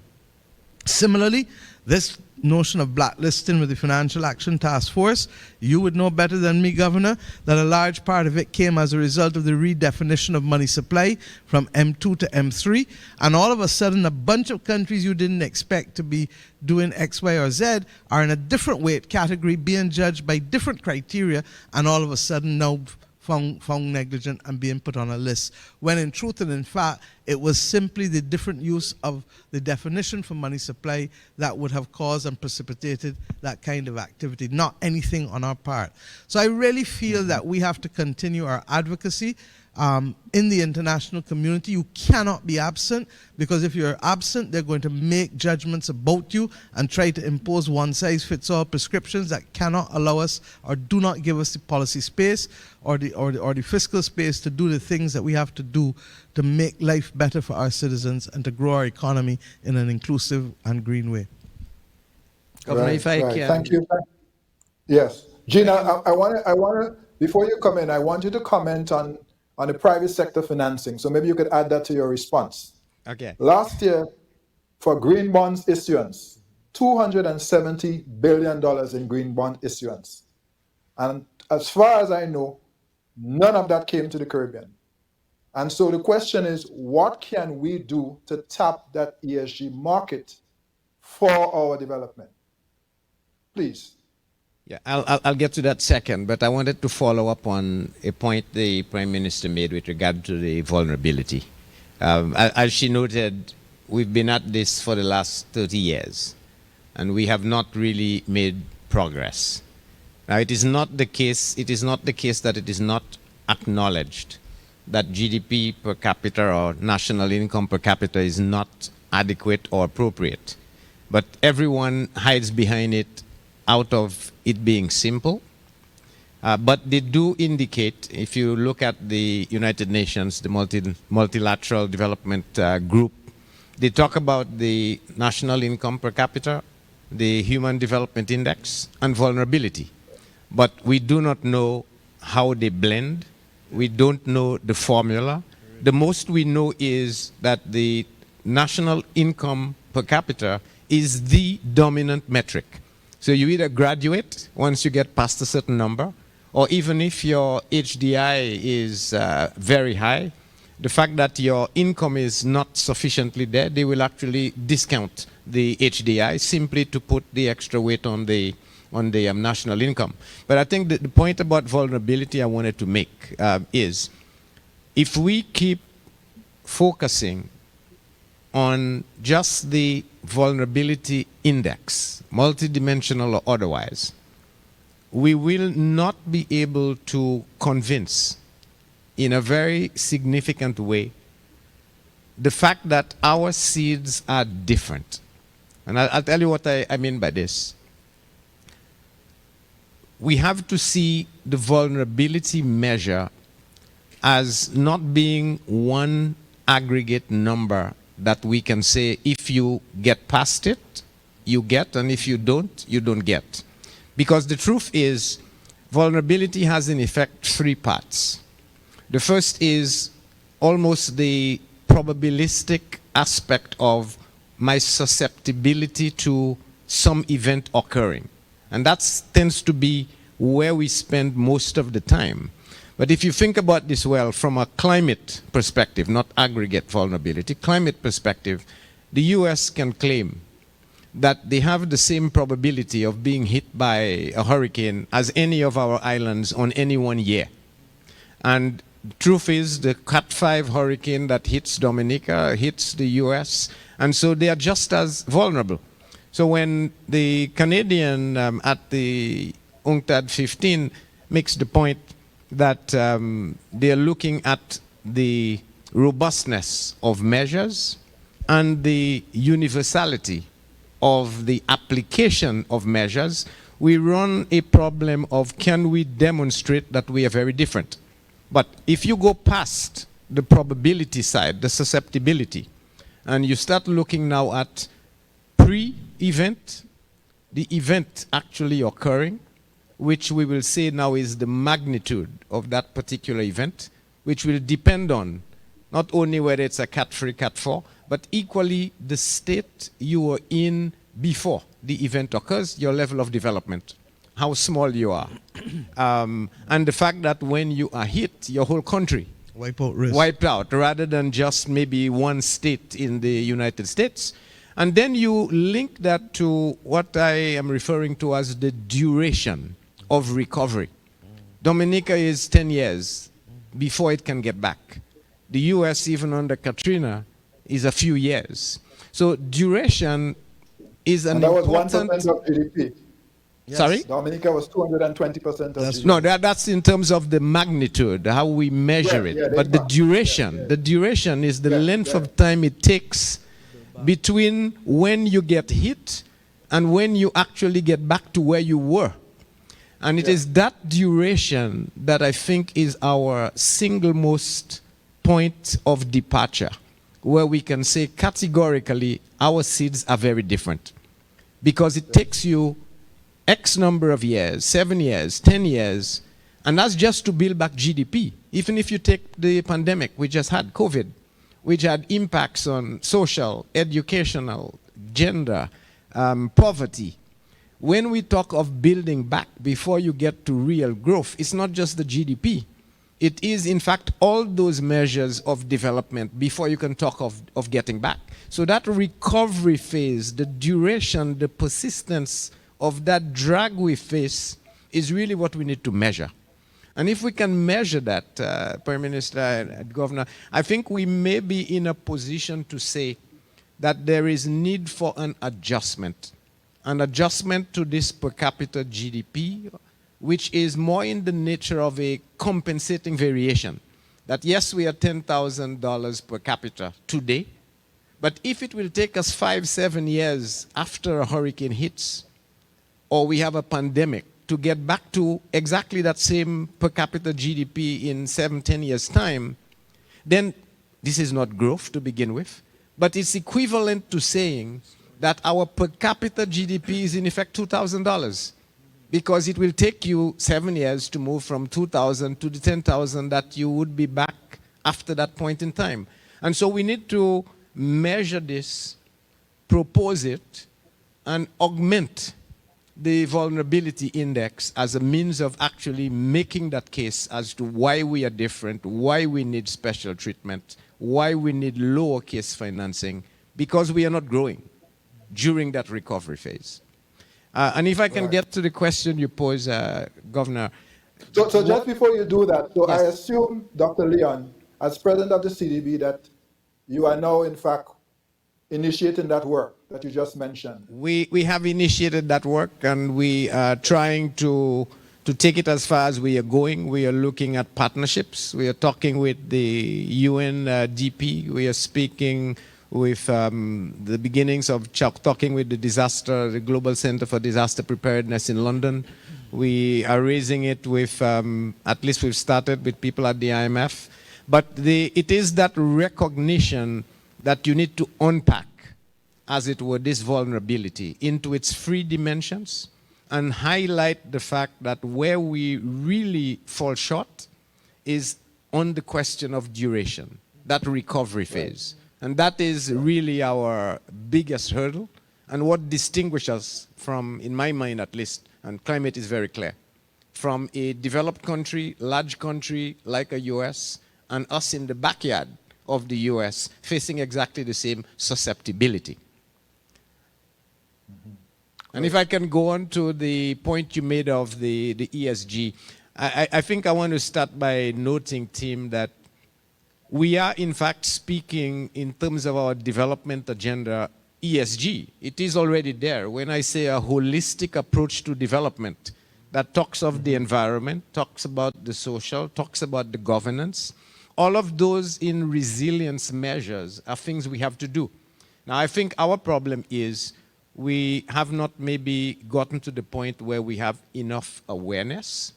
Similarly, this notion of blacklisting with the Financial Action Task Force, you would know better than me, Governor, that a large part of it came as a result of the redefinition of money supply from M2 to M3, and all of a sudden a bunch of countries you didn't expect to be doing X, Y, or Z are in a different weight category, being judged by different criteria, and all of a sudden now found negligent and being put on a list, when in truth and in fact it was simply the different use of the definition for money supply that would have caused and precipitated that kind of activity, not anything on our part. So I really feel that we have to continue our advocacy in the international community. You cannot be absent, because if you're absent, they're going to make judgments about you and try to impose one-size-fits-all prescriptions that cannot allow us or do not give us the policy space or the fiscal space to do the things that we have to do to make life better for our citizens and to grow our economy in an inclusive and green way. Governor, if I can. Thank you. Yes. Gina, I want to, before you come in, I want you to comment on the private sector financing. So maybe you could add that to your response. Okay. Last year, for green bonds issuance, $270 billion in green bond issuance. And as far as I know, none of that came to the Caribbean. And so the question is, what can we do to tap that ESG market for our development? Please. Yeah, I'll get to that second, but I wanted to follow up on a point the Prime Minister made with regard to the vulnerability. As she noted, we've been at this for the last 30 years, and we have not really made progress. Now, it is not the case that it is not acknowledged that GDP per capita or national income per capita is not adequate or appropriate, but everyone hides behind it out of it being simple. But they do indicate, if you look at the United Nations, the multilateral development group, they talk about the national income per capita, the Human Development Index, and vulnerability. But we do not know how they blend. We don't know the formula. The most we know is that the national income per capita is the dominant metric. So you either graduate once you get past a certain number, or even if your HDI is very high, the fact that your income is not sufficiently there, they will actually discount the HDI simply to put the extra weight on the national income. But I think the point about vulnerability I wanted to make is, if we keep focusing on just the vulnerability index, multidimensional or otherwise, we will not be able to convince in a very significant way the fact that our seeds are different. And I'll tell you what I mean by this. We have to see the vulnerability measure as not being one aggregate number that we can say, if you get past it, you get, and if you don't get. Because the truth is, vulnerability has in effect three parts. The first is almost the probabilistic aspect of my susceptibility to some event occurring. And that tends to be where we spend most of the time. But if you think about this well, from a climate perspective, not aggregate vulnerability, climate perspective, the US can claim that they have the same probability of being hit by a hurricane as any of our islands on any one year. And the truth is, the Cat 5 hurricane that hits Dominica hits the US, and so they are just as vulnerable. So when the Canadian at the UNCTAD 15 makes the point that they're looking at the robustness of measures and the universality of the application of measures. We run a problem of, can we demonstrate that we are very different? But if you go past the probability side, the susceptibility, and you start looking now at pre-event, the event actually occurring, which we will say now is the magnitude of that particular event, which will depend on not only whether it's a Cat 3, Cat 4, but equally the state you were in before the event occurs, your level of development, how small you are. And the fact that when you are hit, your whole country wiped out, rather than just maybe one state in the United States. And then you link that to what I am referring to as the duration of recovery. Dominica is 10 years before it can get back. The US, even under Katrina, is a few years. So duration is an important... And that was 1% of GDP. Yes. Sorry? Dominica was 220% of GDP. No, that's in terms of the magnitude, how we measure it. But the duration, the duration is the length of time it takes between when you get hit and when you actually get back to where you were. And it is that duration that I think is our single most point of departure, where we can say categorically our seeds are very different. Because it takes you X number of years, 7 years, 10 years, and that's just to build back GDP. Even if you take the pandemic, we just had COVID, which had impacts on social, educational, gender, poverty. When we talk of building back before you get to real growth, it's not just the GDP. It is, in fact, all those measures of development before you can talk of getting back. So that recovery phase, the duration, the persistence of that drag we face is really what we need to measure. And if we can measure that, Prime Minister and Governor, I think we may be in a position to say that there is need for an adjustment to this per capita GDP, which is more in the nature of a compensating variation. That yes, we are $10,000 per capita today, but if it will take us 5-7 years after a hurricane hits, or we have a pandemic, to get back to exactly that same per capita GDP in 7-10 years' time, then this is not growth to begin with, but it's equivalent to saying that our per capita GDP is in effect $2,000, because it will take you 7 years to move from 2,000 to the 10,000 that you would be back after that point in time. And so we need to measure this, propose it, and augment the vulnerability index as a means of actually making that case as to why we are different, why we need special treatment, why we need lower case financing, because we are not growing during that recovery phase. And if I can get to the question you pose, Governor. So just before you do that, so yes. I assume, Dr. Leon, as president of the CDB, that you are now, in fact, initiating that work that you just mentioned. We have initiated that work, and we are trying to take it as far as we are going. We are looking at partnerships. We are talking with the UNDP. We are speaking with the beginnings of talking with the Global Center for Disaster Preparedness in London. We are raising it with, at least we've started with people at the IMF. But it is that recognition that you need to unpack, as it were, this vulnerability into its three dimensions and highlight the fact that where we really fall short is on the question of duration, that recovery phase. And that is really our biggest hurdle, and what distinguishes us from, in my mind at least, and climate is very clear, from a developed country, large country like a US, and us in the backyard of the US facing exactly the same susceptibility. And if I can go on to the point you made of the ESG, I think I want to start by noting, Tim, that we are in fact speaking in terms of our development agenda, ESG. It is already there. When I say a holistic approach to development, that talks of the environment, talks about the social, talks about the governance. All of those in resilience measures are things we have to do. Now, I think our problem is we have not maybe gotten to the point where we have enough awareness.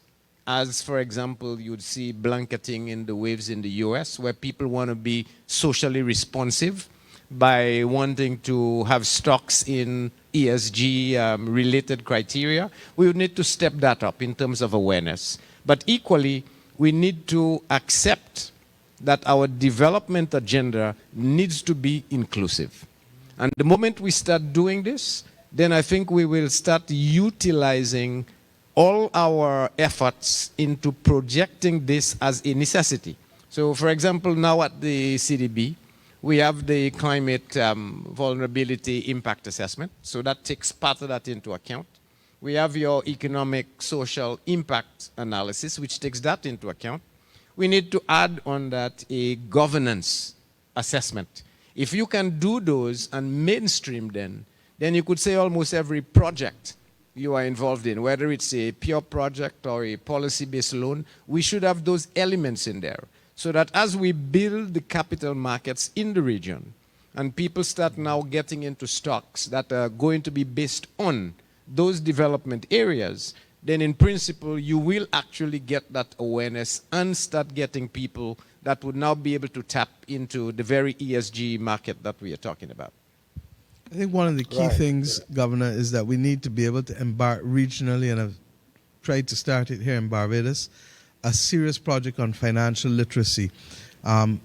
As, for example, you'd see blanketing in the waves in the US, where people want to be socially responsive by wanting to have stocks in ESG-related criteria. We would need to step that up in terms of awareness. But equally, we need to accept that our development agenda needs to be inclusive. And the moment we start doing this, then I think we will start utilizing all our efforts into projecting this as a necessity. So, for example, now at the CDB, we have the climate vulnerability impact assessment. So that takes part of that into account. We have your economic, social impact analysis, which takes that into account. We need to add on that a governance assessment. If you can do those and mainstream them, then you could say almost every project you are involved in, whether it's a pure project or a policy-based loan, we should have those elements in there. So that as we build the capital markets in the region, and people start now getting into stocks that are going to be based on those development areas, then in principle, you will actually get that awareness and start getting people that would now be able to tap into the very ESG market that we are talking about. I think one of the key things, Governor, is that we need to be able to embark regionally, and I've tried to start it here in Barbados, a serious project on financial literacy.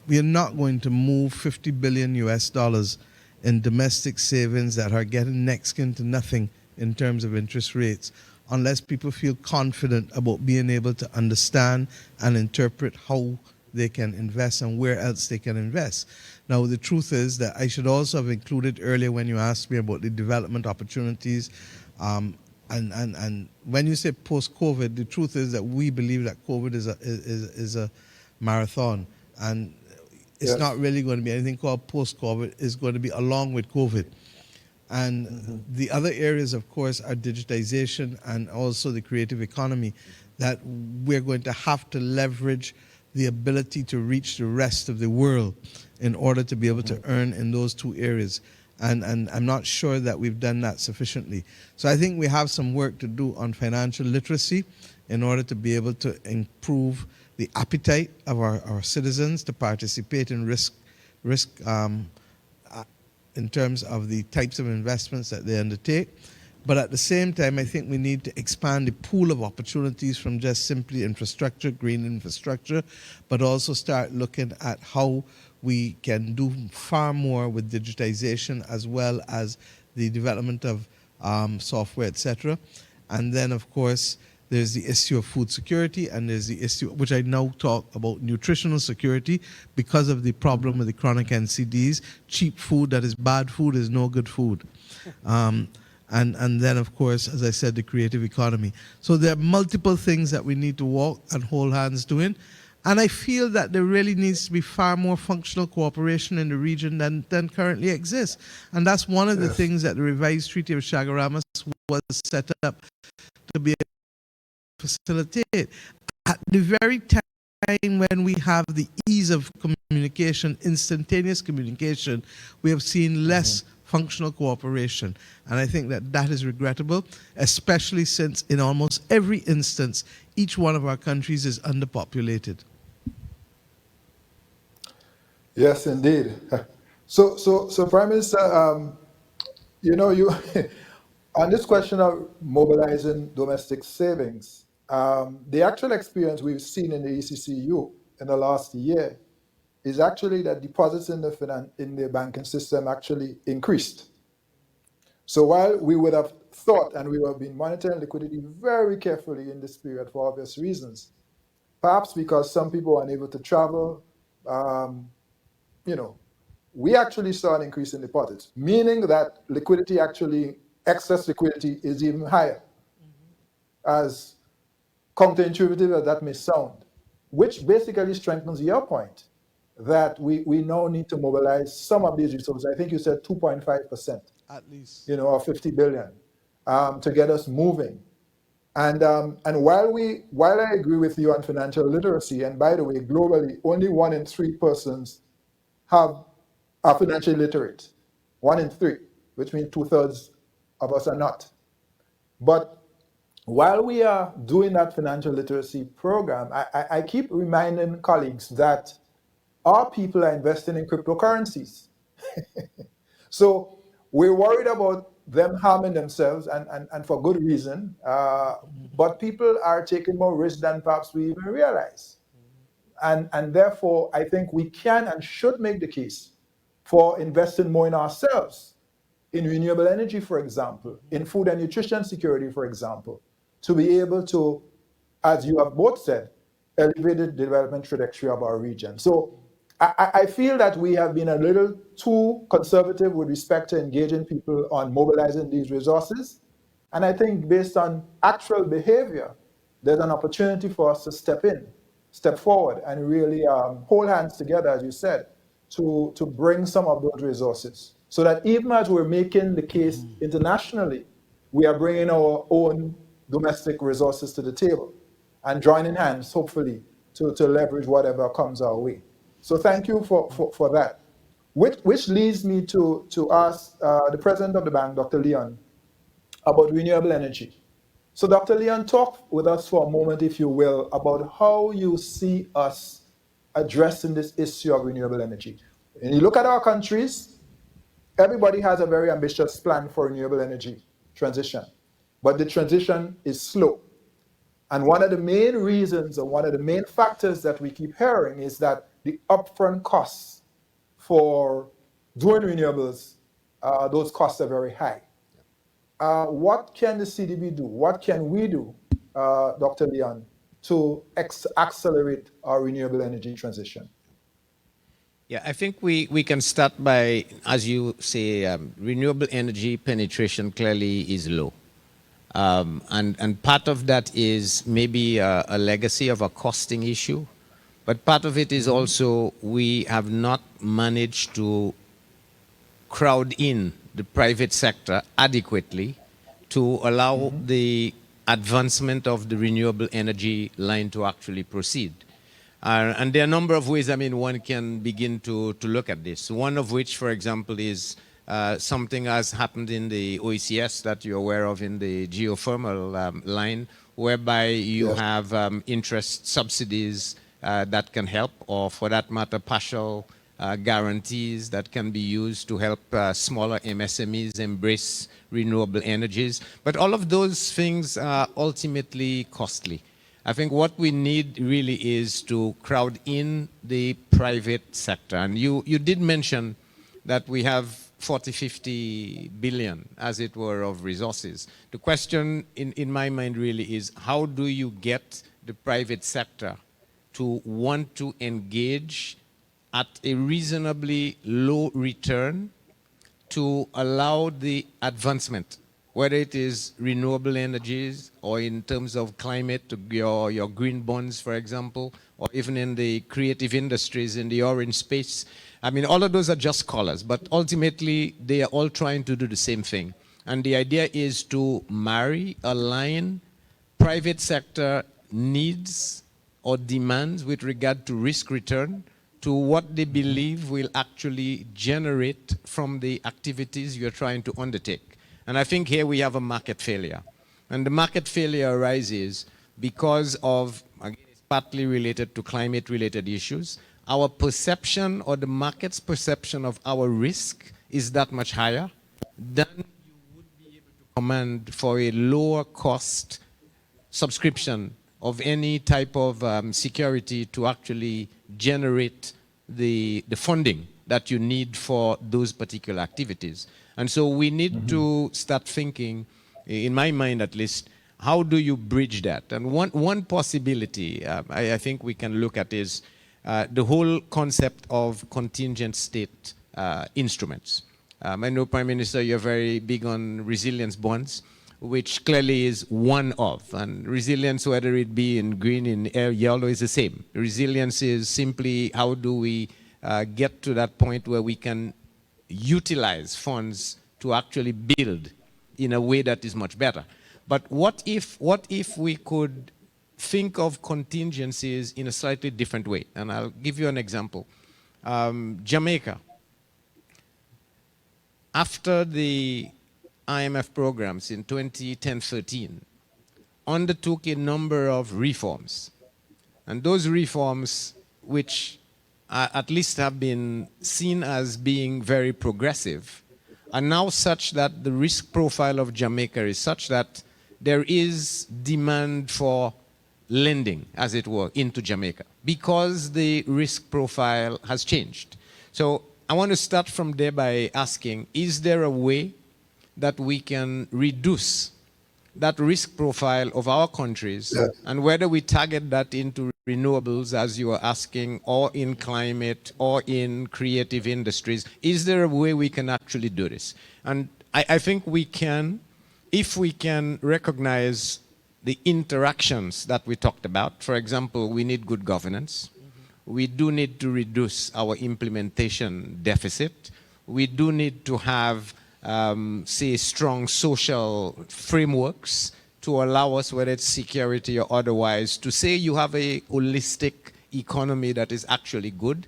We are not going to move 50 billion US dollars in domestic savings that are getting next to nothing in terms of interest rates unless people feel confident about being able to understand and interpret how they can invest and where else they can invest. Now, the truth is that I should also have included earlier when you asked me about the development opportunities. And when you say post-COVID, the truth is that we believe that COVID is a marathon. And it's not really going to be anything called post-COVID. It's going to be along with COVID. And the other areas, of course, are digitization and also the creative economy, that we're going to have to leverage the ability to reach the rest of the world in order to be able to earn in those two areas. And I'm not sure that we've done that sufficiently. So I think we have some work to do on financial literacy in order to be able to improve the appetite of our citizens to participate in risk in terms of the types of investments that they undertake. But at the same time, I think we need to expand the pool of opportunities from just simply infrastructure, green infrastructure, but also start looking at how we can do far more with digitization as well as the development of software, etc. And then, of course, there's the issue of food security, and there's the issue, which I now talk about, nutritional security, because of the problem with the chronic NCDs. Cheap food that is bad food is no good food. And then, of course, as I said, the creative economy. So there are multiple things that we need to walk and hold hands doing. And I feel that there really needs to be far more functional cooperation in the region than currently exists. And that's one of the things that the revised Treaty of Chaguaramas was set up to be able to facilitate. At the very time when we have the ease of communication, instantaneous communication, we have seen less functional cooperation. And I think that that is regrettable, especially since in almost every instance, each one of our countries is underpopulated. Yes, indeed. So Prime Minister, you know, you on this question of mobilizing domestic savings, the actual experience we've seen in the ECCU in the last year is actually that deposits in the banking system actually increased. So while we would have thought, and we have been monitoring liquidity very carefully in this period for obvious reasons, perhaps because some people were unable to travel, you know, we actually saw an increase in deposits, meaning that liquidity actually, excess liquidity is even higher, as counterintuitive as that may sound, which basically strengthens your point that we now need to mobilize some of these resources. I think you said 2.5%. At least. You know, or 50 billion to get us moving. And while I agree with you on financial literacy, and by the way, globally, only 1 in 3 persons are financially literate. 1 in 3, which means 2/3 of us are not. But while we are doing that financial literacy program, I keep reminding colleagues that our people are investing in cryptocurrencies. So we're worried about them harming themselves, and for good reason. But people are taking more risk than perhaps we even realize. And therefore, I think we can and should make the case for investing more in ourselves, in renewable energy, for example, in food and nutrition security, for example, to be able to, as you have both said, elevate the development trajectory of our region. So I feel that we have been a little too conservative with respect to engaging people on mobilizing these resources. And I think based on actual behavior, there's an opportunity for us to step forward, and really hold hands together, as you said, to bring some of those resources. So that even as we're making the case internationally, we are bringing our own domestic resources to the table and joining hands, hopefully, to leverage whatever comes our way. So thank you for that. Which leads me to ask the president of the bank, Dr. Leon, about renewable energy. So Dr. Leon, talk with us for a moment, if you will, about how you see us addressing this issue of renewable energy. And you look at our countries, everybody has a very ambitious plan for renewable energy transition, but the transition is slow. And one of the main reasons, or one of the main factors that we keep hearing, is that the upfront costs for doing renewables, those costs are very high. What can the CDB do? What can we do, Dr. Leon, to accelerate our renewable energy transition? Yeah, I think we can start by, as you say, renewable energy penetration clearly is low. And part of that is maybe a legacy of a costing issue, but part of it is also we have not managed to crowd in the private sector adequately to allow the advancement of the renewable energy line to actually proceed. And there are a number of ways, I mean, one can begin to look at this. One of which, for example, is something has happened in the OECS that you're aware of in the geothermal line, whereby you have interest subsidies that can help, or for that matter, partial guarantees that can be used to help smaller MSMEs embrace renewable energies. But all of those things are ultimately costly. I think what we need really is to crowd in the private sector. And you did mention that we have 40-50 billion, as it were, of resources. The question in my mind really is, how do you get the private sector to want to engage at a reasonably low return to allow the advancement, whether it is renewable energies or in terms of climate, your green bonds, for example, or even in the creative industries in the orange space. I mean, all of those are just colors, but ultimately they are all trying to do the same thing. And the idea is to marry, align private sector needs or demands with regard to risk return to what they believe will actually generate from the activities you're trying to undertake. And I think here we have a market failure. And the market failure arises because of, again, it's partly related to climate-related issues. Our perception, or the market's perception of our risk, is that much higher than you would be able to command for a lower cost subscription of any type of security to actually generate the funding that you need for those particular activities. And so we need to start thinking, in my mind at least, how do you bridge that? And one possibility I think we can look at is the whole concept of contingent state instruments. I know, Prime Minister, you're very big on resilience bonds, which clearly is one of. And resilience, whether it be in green, in yellow, is the same. Resilience is simply how do we get to that point where we can utilize funds to actually build in a way that is much better. But what if we could think of contingencies in a slightly different way? And I'll give you an example. Jamaica, after the IMF programs in 2010-13, undertook a number of reforms. And those reforms, which at least have been seen as being very progressive, are now such that the risk profile of Jamaica is such that there is demand for lending, as it were, into Jamaica because the risk profile has changed. So I want to start from there by asking, is there a way that we can reduce that risk profile of our countries, and whether we target that into renewables, as you are asking, or in climate, or in creative industries? Is there a way we can actually do this? And I think we can, if we can recognize the interactions that we talked about. For example, we need good governance. We do need to reduce our implementation deficit. We do need to have say, strong social frameworks to allow us, whether it's security or otherwise, to say you have a holistic economy that is actually good.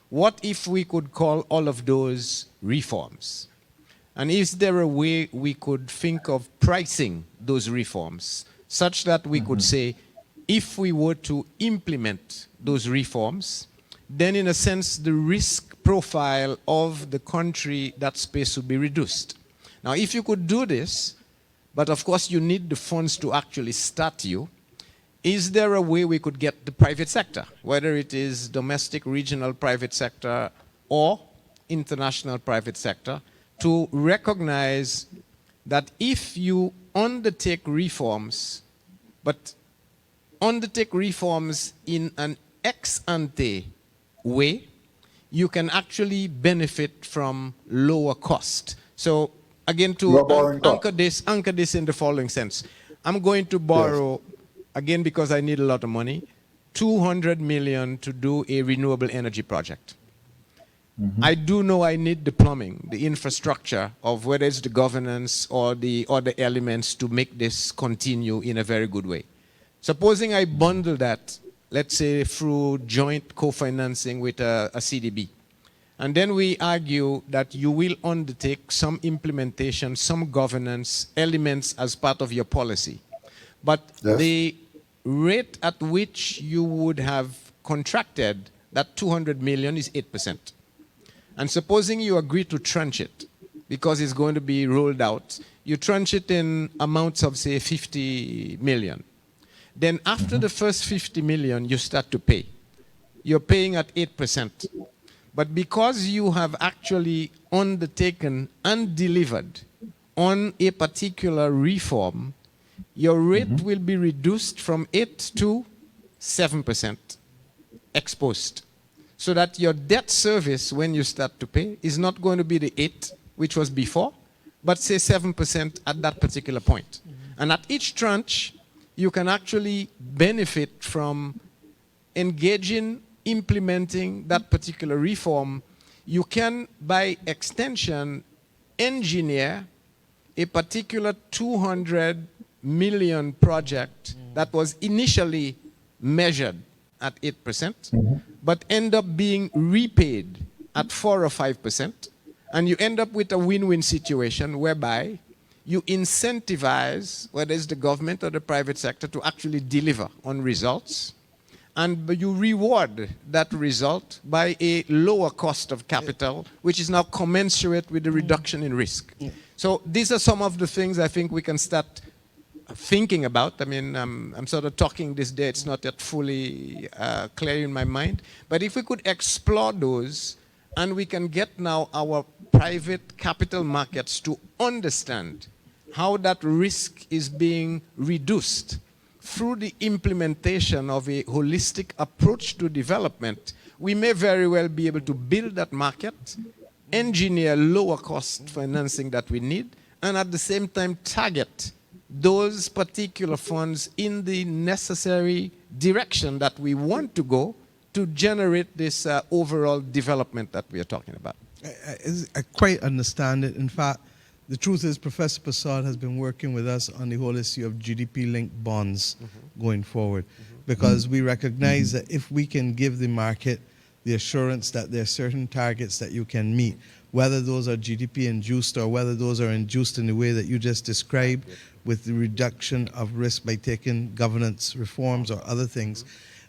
What if we could call all of those reforms? And is there a way we could think of pricing those reforms such that we could say, if we were to implement those reforms, then in a sense the risk profile of the country, that space would be reduced. Now, if you could do this, but of course you need the funds to actually start you, is there a way we could get the private sector, whether it is domestic, regional private sector, or international private sector, to recognize that if you undertake reforms, but undertake reforms in an ex-ante way, you can actually benefit from lower cost. So again, to anchor this in the following sense, I'm going to borrow, again because I need a lot of money, 200 million to do a renewable energy project. I do know I need the plumbing, the infrastructure of whether it's the governance or the other elements to make this continue in a very good way. Supposing I bundle that, let's say through joint co-financing with a CDB. And then we argue that you will undertake some implementation, some governance elements as part of your policy. But the rate at which you would have contracted that 200 million is 8%. And supposing you agree to tranche it, because it's going to be rolled out, you tranche it in amounts of, say, 50 million. Then after the first 50 million, you start to pay. You're paying at 8%. But because you have actually undertaken and delivered on a particular reform, your rate will be reduced from 8 to 7% ex post. So that your debt service, when you start to pay, is not going to be the 8, which was before, but say 7% at that particular point. And at each tranche, you can actually benefit from engaging, implementing that particular reform. You can, by extension, engineer a particular 200 million project that was initially measured at 8%, but end up being repaid at 4 or 5%, and you end up with a win-win situation whereby you incentivize, whether it's the government or the private sector, to actually deliver on results, and you reward that result by a lower cost of capital, which is now commensurate with the reduction in risk. So these are some of the things I think we can start thinking about. I mean, I'm sort of talking this day, it's not yet fully clear in my mind. But if we could explore those, and we can get now our private capital markets to understand how that risk is being reduced through the implementation of a holistic approach to development, we may very well be able to build that market, engineer lower cost financing that we need, and at the same time target those particular funds in the necessary direction that we want to go to generate this overall development that we are talking about. I quite understand it. In fact, The truth is, Professor Prasad has been working with us on the whole issue of GDP-linked bonds going forward, because we recognize that if we can give the market the assurance that there are certain targets that you can meet, whether those are GDP-induced or whether those are induced in the way that you just described, with the reduction of risk by taking governance reforms or other things,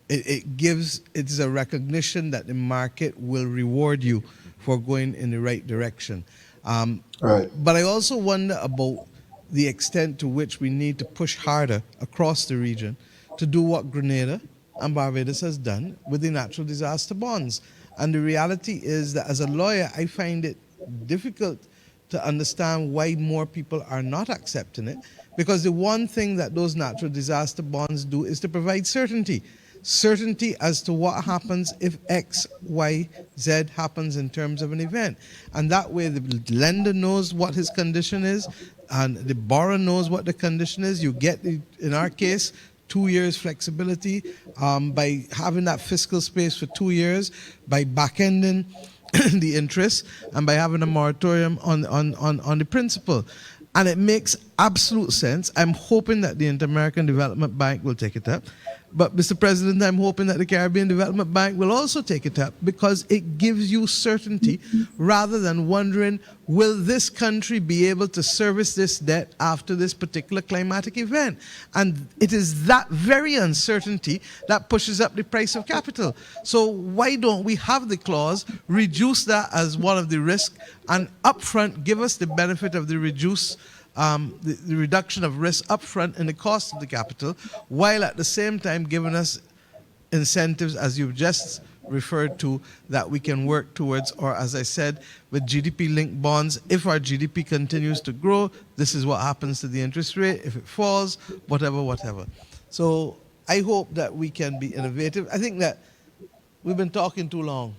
it's a recognition that the market will reward you for going in the right direction. Right. But I also wonder about the extent to which we need to push harder across the region to do what Grenada and Barbados has done with the natural disaster bonds. And the reality is that as a lawyer, I find it difficult to understand why more people are not accepting it, because the one thing that those natural disaster bonds do is to provide certainty. Certainty as to what happens if X, Y, Z happens in terms of an event. And that way the lender knows what his condition is and the borrower knows what the condition is. You get, in our case, 2 years flexibility by having that fiscal space for 2 years, by back-ending the interest, and by having a moratorium on the principal. And it makes absolute sense. I'm hoping that the Inter-American Development Bank will take it up. But, Mr. President, I'm hoping that the Caribbean Development Bank will also take it up, because it gives you certainty rather than wondering, will this country be able to service this debt after this particular climatic event? And it is that very uncertainty that pushes up the price of capital. So why don't we have the clause, reduce that as one of the risks, and upfront give us the benefit of the the reduction of risk upfront in the cost of the capital, while at the same time giving us incentives, as you've just referred to, that we can work towards, or as I said, with GDP-linked bonds. If our GDP continues to grow, this is what happens to the interest rate. If it falls, whatever. So I hope that we can be innovative. I think that we've been talking too long,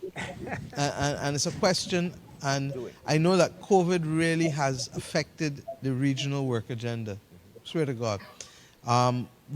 and it's a question. And I know that COVID really has affected the regional work agenda. Swear to God.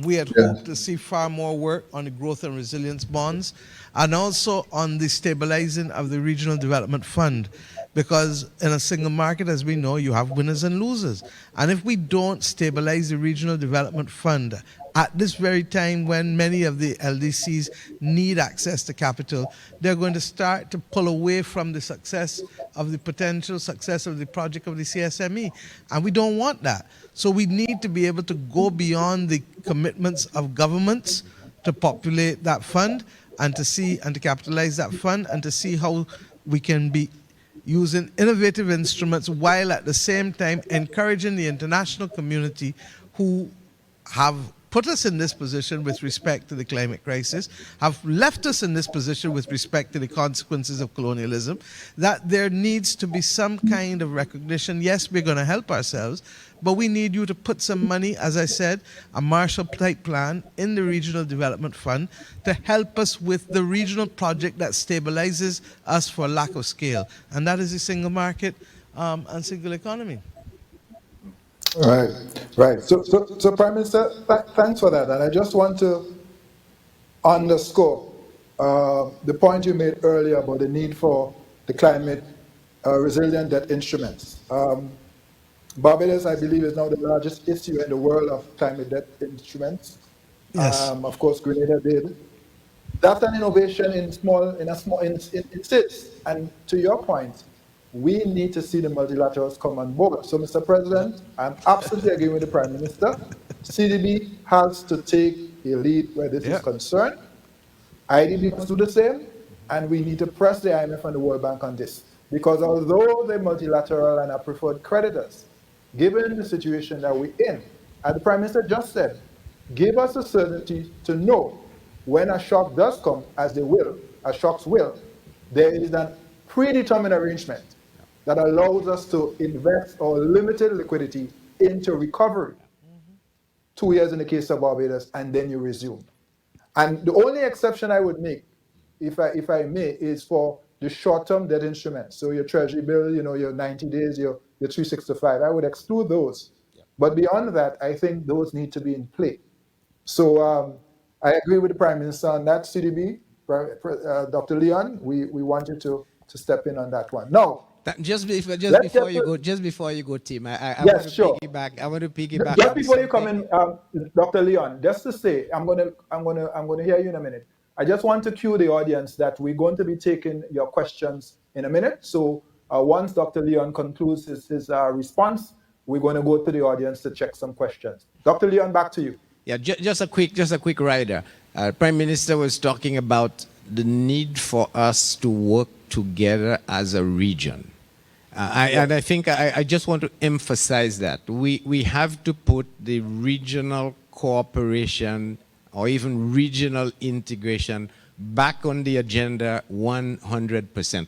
We had hoped to see far more work on the growth and resilience bonds, and also on the stabilizing of the Regional Development Fund, because in a single market, as we know, you have winners and losers. And if we don't stabilize the Regional Development Fund at this very time when many of the LDCs need access to capital, they're going to start to pull away from the success of the potential success of the project of the CSME. And we don't want that. So we need to be able to go beyond the commitments of governments to populate that fund and to see and to capitalize that fund and to see how we can be using innovative instruments while at the same time encouraging the international community who have put us in this position with respect to the climate crisis, have left us in this position with respect to the consequences of colonialism, that there needs to be some kind of recognition. Yes, we're going to help ourselves, but we need you to put some money, as I said, a Marshall-type plan in the Regional Development Fund to help us with the regional project that stabilizes us for lack of scale. And that is the single market and single economy. Right. So Prime Minister, thanks for that. And I just want to underscore the point you made earlier about the need for the climate resilient debt instruments. Barbados, I believe, is now the largest issue in the world of climate debt instruments. Yes. Of course, Grenada did. That's an innovation in states. And to your point, we need to see the multilaterals come on board. So, Mr. President, I'm absolutely agreeing with the Prime Minister. CDB has to take a lead where this is concerned. IDB must do the same, and we need to press the IMF and the World Bank on this. Because although they're multilateral and are preferred creditors, given the situation that we're in, as the Prime Minister just said, give us the certainty to know when a shock does come, as they will, as shocks will, there is a predetermined arrangement that allows us to invest our limited liquidity into recovery. 2 years in the case of Barbados, and then you resume. And the only exception I would make, if I may, is for the short-term debt instruments. So your treasury bill, your 90 days, your 365, I would exclude those. But beyond that, I think those need to be in play. So I agree with the Prime Minister on that, CDB. Dr. Leon, we want you to step in on that one. Now, Just Let's before get you to, go, Tim, I want to yes, sure. piggyback. I want to piggyback Just on before you come something. in, Dr. Leon, just to say, I'm gonna hear you in a minute. I just want to cue the audience that we're going to be taking your questions in a minute. So once Dr. Leon concludes his response, we're going to go to the audience to check some questions. Dr. Leon, back to you. Yeah, just a quick rider. Prime Minister was talking about the need for us to work together as a region. And I think I just want to emphasize that. We have to put the regional cooperation or even regional integration back on the agenda 100%.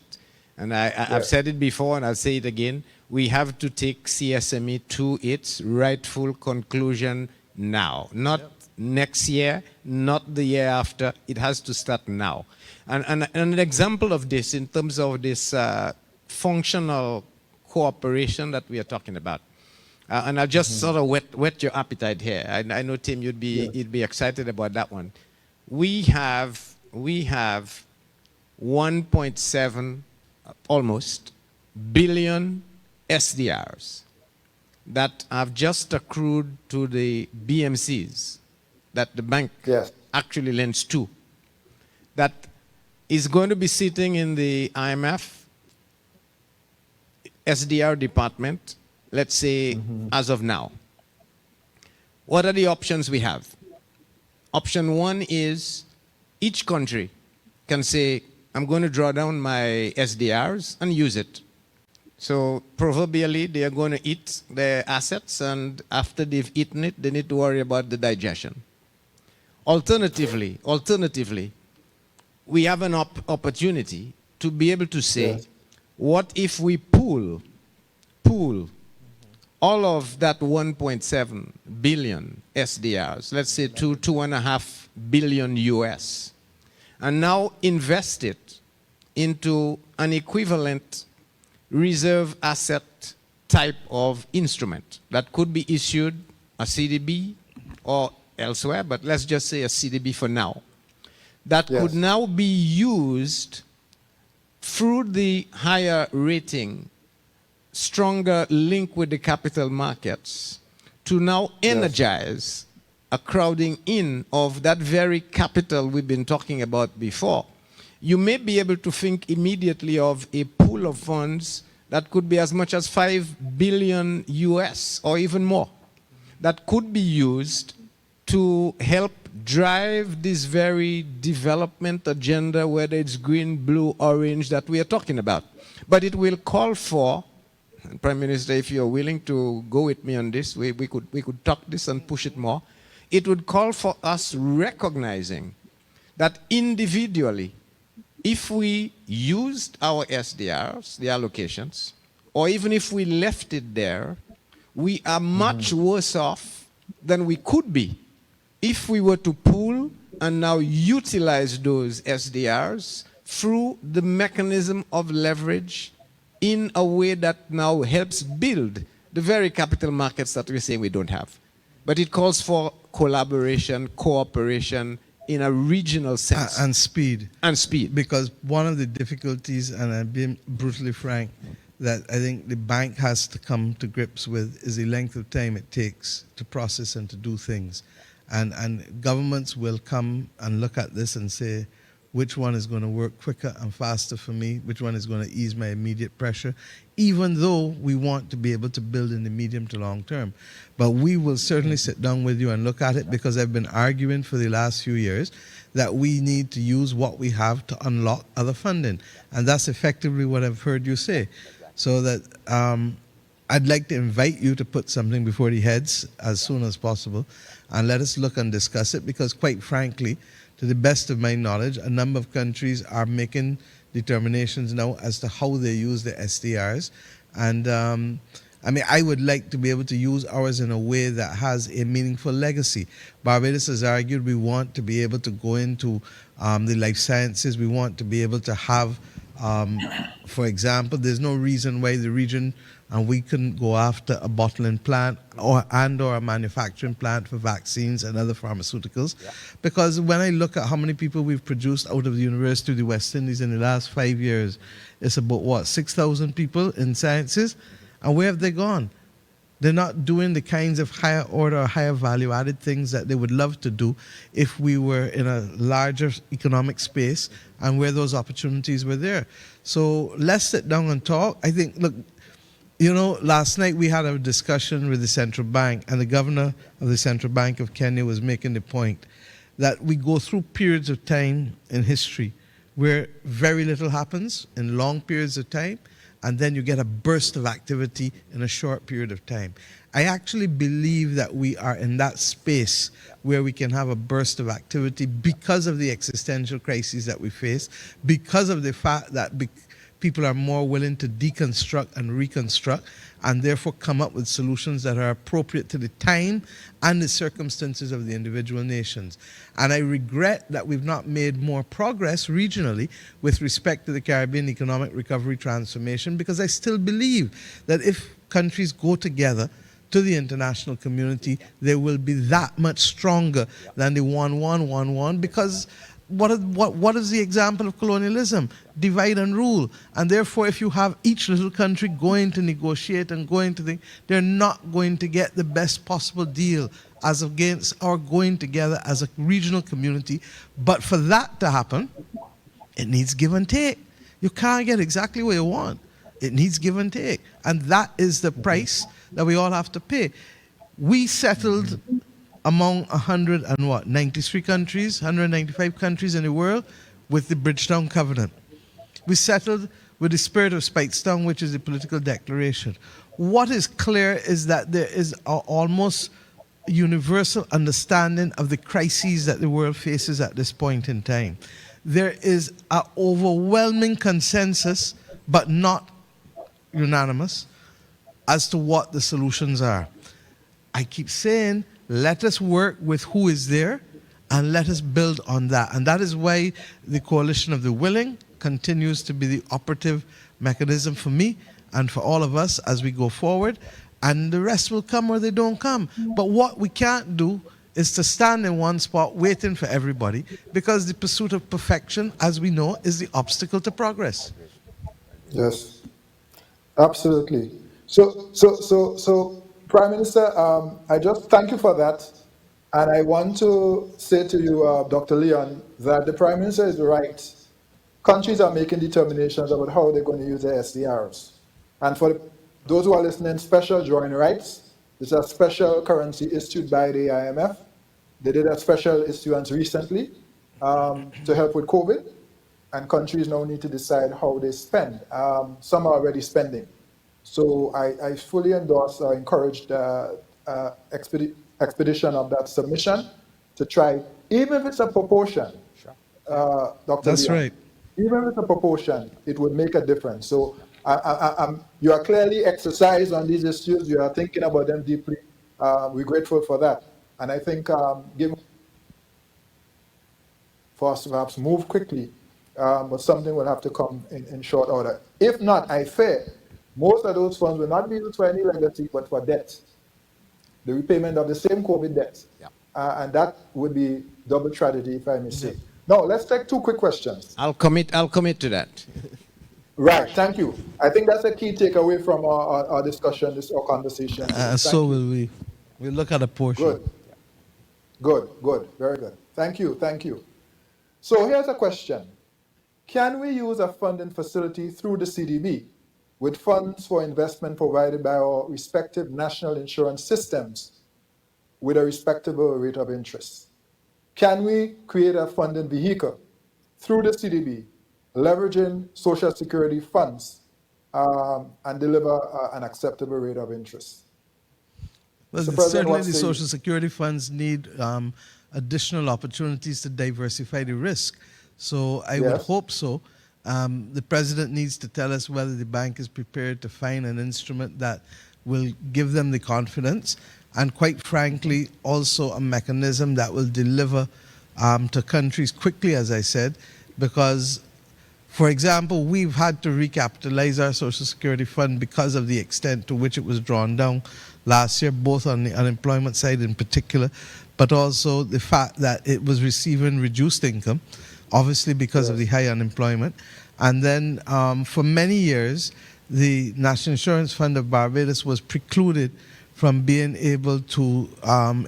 And I've said it before and I'll say it again. We have to take CSME to its rightful conclusion now. Not next year, not the year after. It has to start now. And an example of this in terms of this functional cooperation that we are talking about. And I'll just sort of whet your appetite here. I know, Tim, you'd be excited about that one. We have 1.7 almost billion SDRs that have just accrued to the BMCs that the bank actually lends to. That is going to be sitting in the IMF SDR department, let's say, as of now. What are the options we have? Option one is each country can say, I'm going to draw down my SDRs and use it. So proverbially, they are going to eat their assets, and after they've eaten it, they need to worry about the digestion. Alternatively, we have an opportunity to be able to say, what if we pool all of that 1.7 billion SDRs, let's say 2.5 billion US, and now invest it into an equivalent reserve asset type of instrument that could be issued a CDB or elsewhere, but let's just say a CDB for now, that could now be used through the higher rating, stronger link with the capital markets to now energize a crowding in of that very capital we've been talking about before. You may be able to think immediately of a pool of funds that could be as much as 5 billion US or even more that could be used to help drive this very development agenda, whether it's green, blue, orange, that we are talking about. But it will call for, and Prime Minister, if you're willing to go with me on this, we could talk this and push it more. It would call for us recognizing that individually, if we used our SDRs, the allocations, or even if we left it there, we are much worse off than we could be if we were to pool and now utilize those SDRs through the mechanism of leverage in a way that now helps build the very capital markets that we're saying we don't have. But it calls for collaboration, cooperation in a regional sense. And speed. And speed. Because one of the difficulties, and I'm being brutally frank, that I think the bank has to come to grips with is the length of time it takes to process and to do things. And governments will come and look at this and say, which one is going to work quicker and faster for me, which one is going to ease my immediate pressure, even though we want to be able to build in the medium to long term. But we will certainly sit down with you and look at it, because I've been arguing for the last few years that we need to use what we have to unlock other funding. And that's effectively what I've heard you say. So that I'd like to invite you to put something before the heads as soon as possible and let us look and discuss it, because quite frankly, to the best of my knowledge, a number of countries are making determinations now as to how they use the SDRs. And I mean, I would like to be able to use ours in a way that has a meaningful legacy. Barbados has argued we want to be able to go into the life sciences. We want to be able to have For example, there's no reason why the region and we couldn't go after a bottling plant or a manufacturing plant for vaccines and other pharmaceuticals. Yeah. Because when I look at how many people we've produced out of the University of the West Indies in the last 5 years, it's about, what, 6,000 people in sciences? And where have they gone? They're not doing the kinds of higher order, higher value added things that they would love to do if we were in a larger economic space and where those opportunities were there. So let's sit down and talk. I think, look, you know, last night we had a discussion with the central bank, and the governor of the Central Bank of Kenya was making the point that we go through periods of time in history where very little happens in long periods of time, and then you get a burst of activity in a short period of time. I actually believe that we are in that space where we can have a burst of activity because of the existential crises that we face, because of the fact that people are more willing to deconstruct and reconstruct, and therefore come up with solutions that are appropriate to the time and the circumstances of the individual nations. And I regret that we've not made more progress regionally with respect to the Caribbean economic recovery transformation, because I still believe that if countries go together to the international community, they will be that much stronger than the 1-1-1-1, because what is the example of colonialism? Divide and rule. And therefore, if you have each little country going to negotiate and going to think, they're not going to get the best possible deal as against our going together as a regional community. But for that to happen, it needs give and take. You can't get exactly what you want. It needs give and take. And that is the price that we all have to pay. We settled among 93 countries, 195 countries in the world with the Bridgetown Covenant. We settled with the spirit of Speightstown, which is the political declaration. What is clear is that there is an almost universal understanding of the crises that the world faces at this point in time. There is an overwhelming consensus, but not unanimous, as to what the solutions are. I keep saying, let us work with who is there and let us build on that. And that is why the Coalition of the Willing continues to be the operative mechanism for me and for all of us as we go forward. And the rest will come or they don't come. But what we can't do is to stand in one spot waiting for everybody, because the pursuit of perfection, as we know, is the obstacle to progress. Yes, absolutely. So, Prime Minister, I just thank you for that. And I want to say to you, Dr. Leon, that the Prime Minister is right. Countries are making determinations about how they're going to use their SDRs. And for those who are listening, special drawing rights. This is a special currency issued by the IMF. They did a special issuance recently to help with COVID. And countries now need to decide how they spend. Some are already spending. So I fully endorse or encourage the expedition of that submission to try, even if it's a proportion, Dr. That's Leon, right. even if it's a proportion, it would make a difference. So you are clearly exercised on these issues. You are thinking about them deeply. We're grateful for that. And I think given for us to perhaps move quickly, but something will have to come in short order. If not, I fear most of those funds will not be used for any legacy, but for debt. The repayment of the same COVID debt. Yeah. And that would be double tragedy, if I may say. Now, let's take two quick questions. I'll commit to that. Right, thank you. I think that's a key takeaway from our discussion, our conversation. So will we. We'll look at a portion. Good, very good. Thank you. So here's a question. Can we use a funding facility through the CDB with funds for investment provided by our respective national insurance systems with a respectable rate of interest? Can we create a funding vehicle through the CDB, leveraging Social Security funds, and deliver an acceptable rate of interest? Well, certainly the Social Security funds need additional opportunities to diversify the risk. So I would hope so. The President needs to tell us whether the bank is prepared to find an instrument that will give them the confidence, and quite frankly, also a mechanism that will deliver to countries quickly, as I said, because For example, we've had to recapitalize our Social Security fund because of the extent to which it was drawn down last year, both on the unemployment side in particular, but also the fact that it was receiving reduced income, obviously because of the high unemployment. And then for many years, the National Insurance Fund of Barbados was precluded from being able to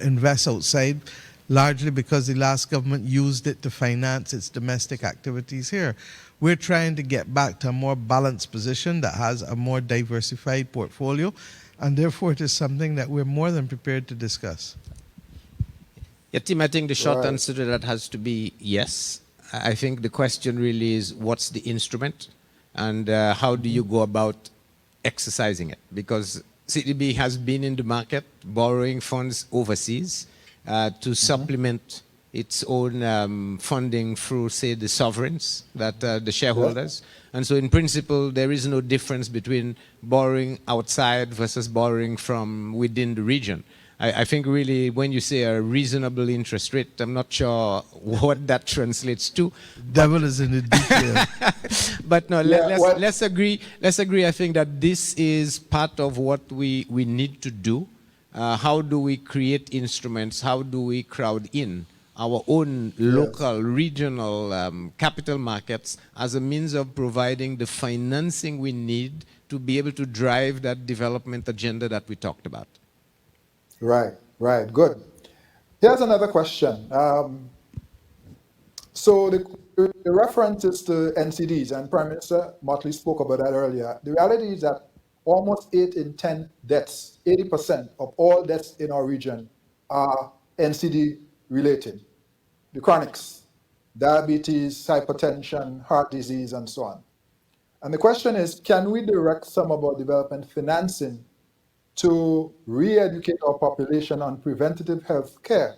invest outside, largely because the last government used it to finance its domestic activities here. We're trying to get back to a more balanced position that has a more diversified portfolio, and therefore it is something that we're more than prepared to discuss. Yeah, Tim, I think the short answer to that has to be yes. I think the question really is what's the instrument and how do you go about exercising it? Because CDB has been in the market borrowing funds overseas to supplement its own funding through, say, the sovereigns, that the shareholders. And so in principle, there is no difference between borrowing outside versus borrowing from within the region. I think really when you say a reasonable interest rate, I'm not sure what that translates to. Devil is in the detail. But no, let's agree. Let's agree. I think that this is part of what we need to do. How do we create instruments? How do we crowd in our own local, regional capital markets as a means of providing the financing we need to be able to drive that development agenda that we talked about? Right, good. Here's another question. So the reference is to NCDs, and Prime Minister Mottley spoke about that earlier. The reality is that almost 8 in 10 deaths, 80% of all deaths in our region are NCD related. The chronics, diabetes, hypertension, heart disease, and so on. And the question is, can we direct some of our development financing to re-educate our population on preventative health care,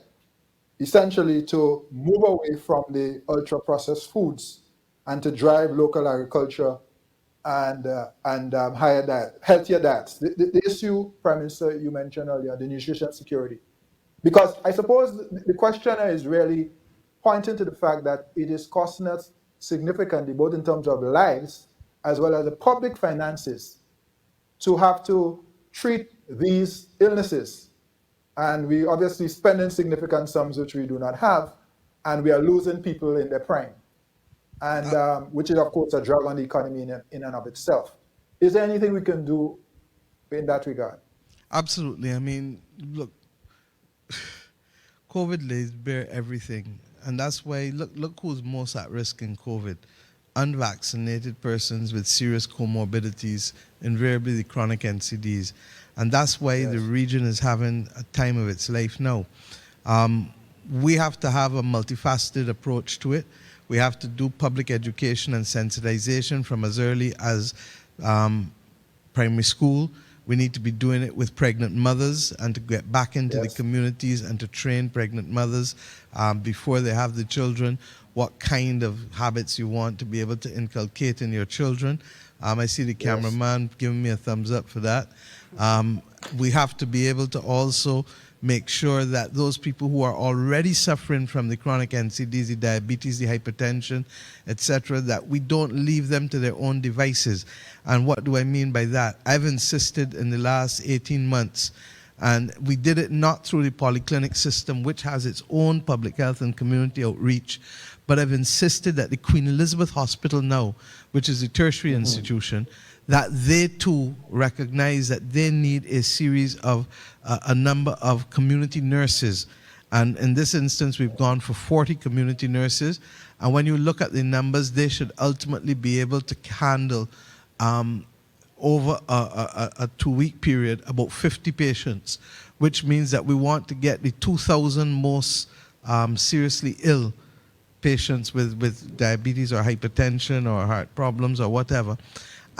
essentially to move away from the ultra-processed foods and to drive local agriculture and healthier diets. The issue, Prime Minister, you mentioned earlier, the nutrition security. Because I suppose the questioner is really pointing to the fact that it is costing us significantly, both in terms of lives as well as the public finances, to have to treat these illnesses. And we obviously spending significant sums which we do not have, and we are losing people in their prime. And which is, of course, a drag on the economy in and of itself. Is there anything we can do in that regard? Absolutely. I mean, look, COVID lays bare everything. And that's why, look who's most at risk in COVID. Unvaccinated persons with serious comorbidities, invariably the chronic NCDs. And that's why the region is having a time of its life now. We have to have a multifaceted approach to it. We have to do public education and sensitization from as early as primary school. We need to be doing it with pregnant mothers and to get back into the communities and to train pregnant mothers before they have the children, what kind of habits you want to be able to inculcate in your children. I see the cameraman giving me a thumbs up for that. We have to be able to also make sure that those people who are already suffering from the chronic NCDs, the diabetes, the hypertension, etc., that we don't leave them to their own devices. And what do I mean by that? I've insisted in the last 18 months, and we did it not through the polyclinic system, which has its own public health and community outreach, but I've insisted that the Queen Elizabeth Hospital now, which is a tertiary institution, that they too recognize that they need a series of a number of community nurses. And in this instance, we've gone for 40 community nurses. And when you look at the numbers, they should ultimately be able to handle over a 2-week period about 50 patients, which means that we want to get the 2,000 most seriously ill patients with diabetes or hypertension or heart problems or whatever,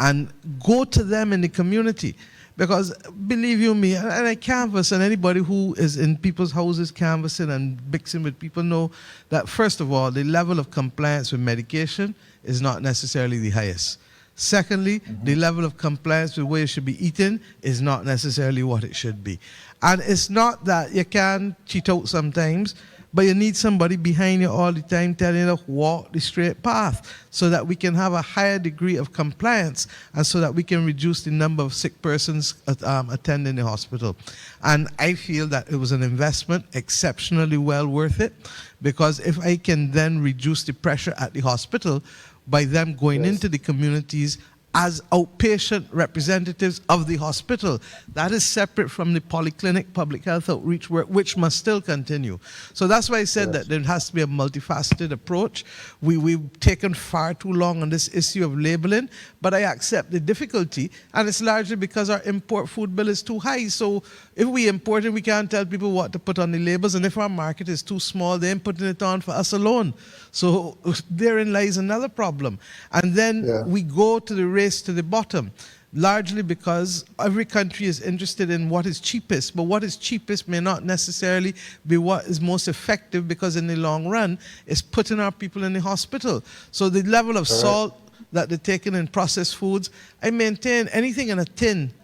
and go to them in the community. Because believe you me, and I canvass, and anybody who is in people's houses canvassing and mixing with people know that, first of all, the level of compliance with medication is not necessarily the highest. Secondly, the level of compliance with what you should be eating is not necessarily what it should be. And it's not that you can cheat out sometimes, but you need somebody behind you all the time telling you to walk the straight path so that we can have a higher degree of compliance and so that we can reduce the number of sick persons attending the hospital. And I feel that it was an investment exceptionally well worth it, because if I can then reduce the pressure at the hospital by them going into the communities as outpatient representatives of the hospital. That is separate from the polyclinic public health outreach work, which must still continue. So that's why I said that there has to be a multifaceted approach. We've taken far too long on this issue of labeling, but I accept the difficulty, and it's largely because our import food bill is too high. So if we import it, we can't tell people what to put on the labels, and if our market is too small, they ain't putting it on for us alone. So therein lies another problem. And then we go to the race to the bottom, largely because every country is interested in what is cheapest, but what is cheapest may not necessarily be what is most effective, because in the long run, it's putting our people in the hospital. So the level of salt that they're taking in processed foods, I maintain anything in a tin,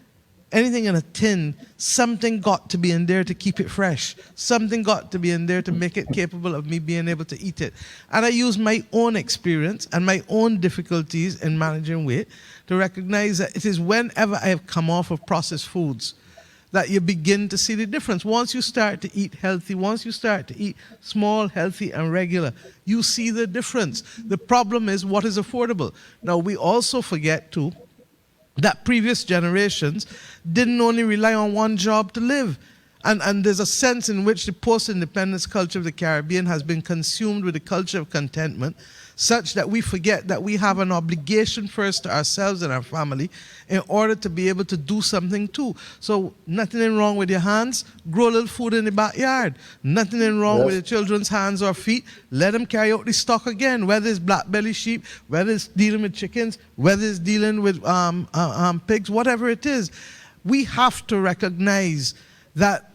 something got to be in there to keep it fresh. Something got to be in there to make it capable of me being able to eat it. And I use my own experience and my own difficulties in managing weight to recognize that it is whenever I have come off of processed foods that you begin to see the difference. Once you start to eat healthy, once you start to eat small, healthy, and regular, you see the difference. The problem is what is affordable. Now, we also forget, too, that previous generations didn't only rely on one job to live. And there's a sense in which the post-independence culture of the Caribbean has been consumed with a culture of contentment, such that we forget that we have an obligation first to ourselves and our family in order to be able to do something too. So nothing wrong with your hands, grow a little food in the backyard. Nothing wrong with your children's hands or feet, let them carry out the stock again, whether it's black belly sheep, whether it's dealing with chickens, whether it's dealing with pigs, whatever it is. We have to recognize that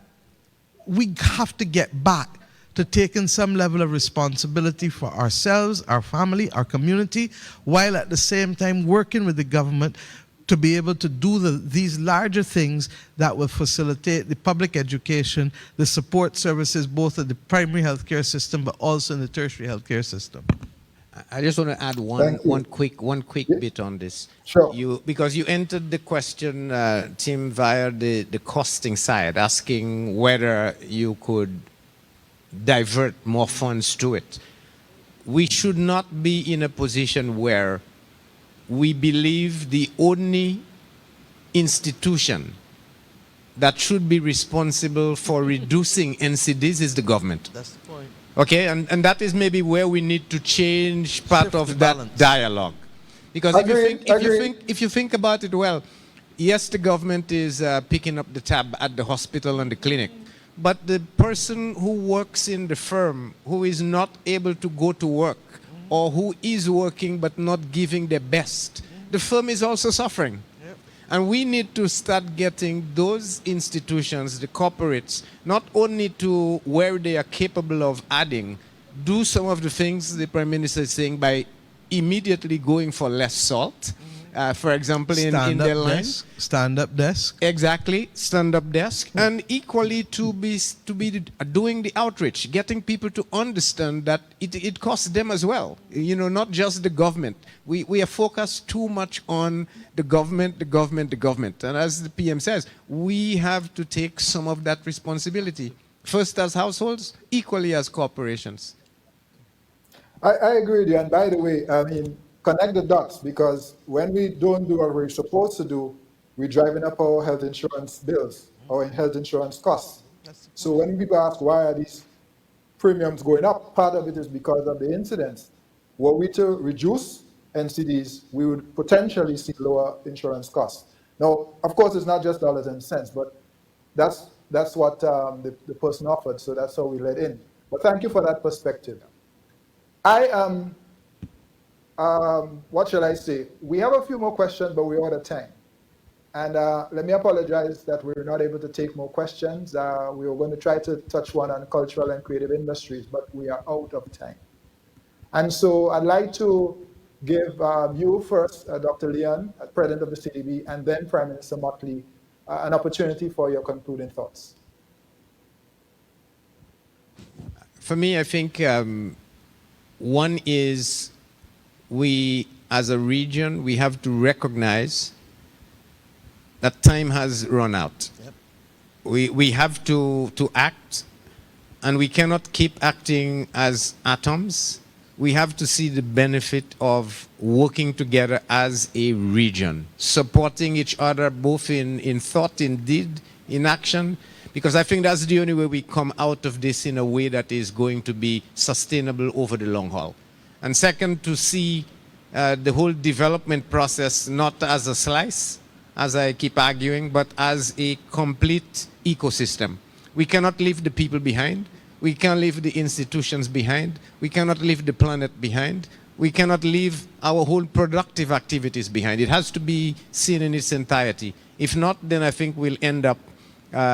we have to get back to taking some level of responsibility for ourselves, our family, our community, while at the same time working with the government to be able to do these larger things that will facilitate the public education, the support services, both at the primary healthcare system, but also in the tertiary healthcare system. I just want to add one quick bit on this. Sure. Because you entered the question, Tim, via the costing side, asking whether you could divert more funds to it. We should not be in a position where we believe the only institution that should be responsible for reducing NCDs is the government. That's the point. Okay, and that is maybe where we need to change part of that dialogue. Because if you think about it well, yes, the government is picking up the tab at the hospital and the clinic, but the person who works in the firm who is not able to go to work or who is working but not giving their best, the firm is also suffering. And we need to start getting those institutions, the corporates, not only to where they are capable of adding, do some of the things the Prime Minister is saying by immediately going for less salt. For example, in their line. Stand-up desk. Exactly, stand-up desk. And equally to be doing the outreach, getting people to understand that it costs them as well. You know, not just the government. We are focused too much on the government. And as the PM says, we have to take some of that responsibility. First as households, equally as corporations. I agree with you. And by the way, I mean, connect the dots, because when we don't do what we're supposed to do, we're driving up our health insurance bills, our health insurance costs. So when people ask why are these premiums going up, part of it is because of the incidents. Were we to reduce NCDs, we would potentially see lower insurance costs. Now, of course, it's not just dollars and cents, but that's what the person offered, so that's how we let in. But thank you for that perspective. What shall I say? We have a few more questions, but we're out of time. And let me apologize that we're not able to take more questions. We were going to try to touch one on cultural and creative industries, but we are out of time. And so I'd like to give you first, Dr. Leon, President of the CDB, and then Prime Minister Mottley, an opportunity for your concluding thoughts. For me, I think one is we, as a region, we have to recognize that time has run out. Yep. We have to act, and we cannot keep acting as atoms. We have to see the benefit of working together as a region, supporting each other both in thought, in deed, in action, because I think that's the only way we come out of this in a way that is going to be sustainable over the long haul. And second, to see the whole development process not as a slice, as I keep arguing, but as a complete ecosystem. We cannot leave the people behind. We can't leave the institutions behind. We cannot leave the planet behind. We cannot leave our whole productive activities behind. It has to be seen in its entirety. If not, then I think we'll end up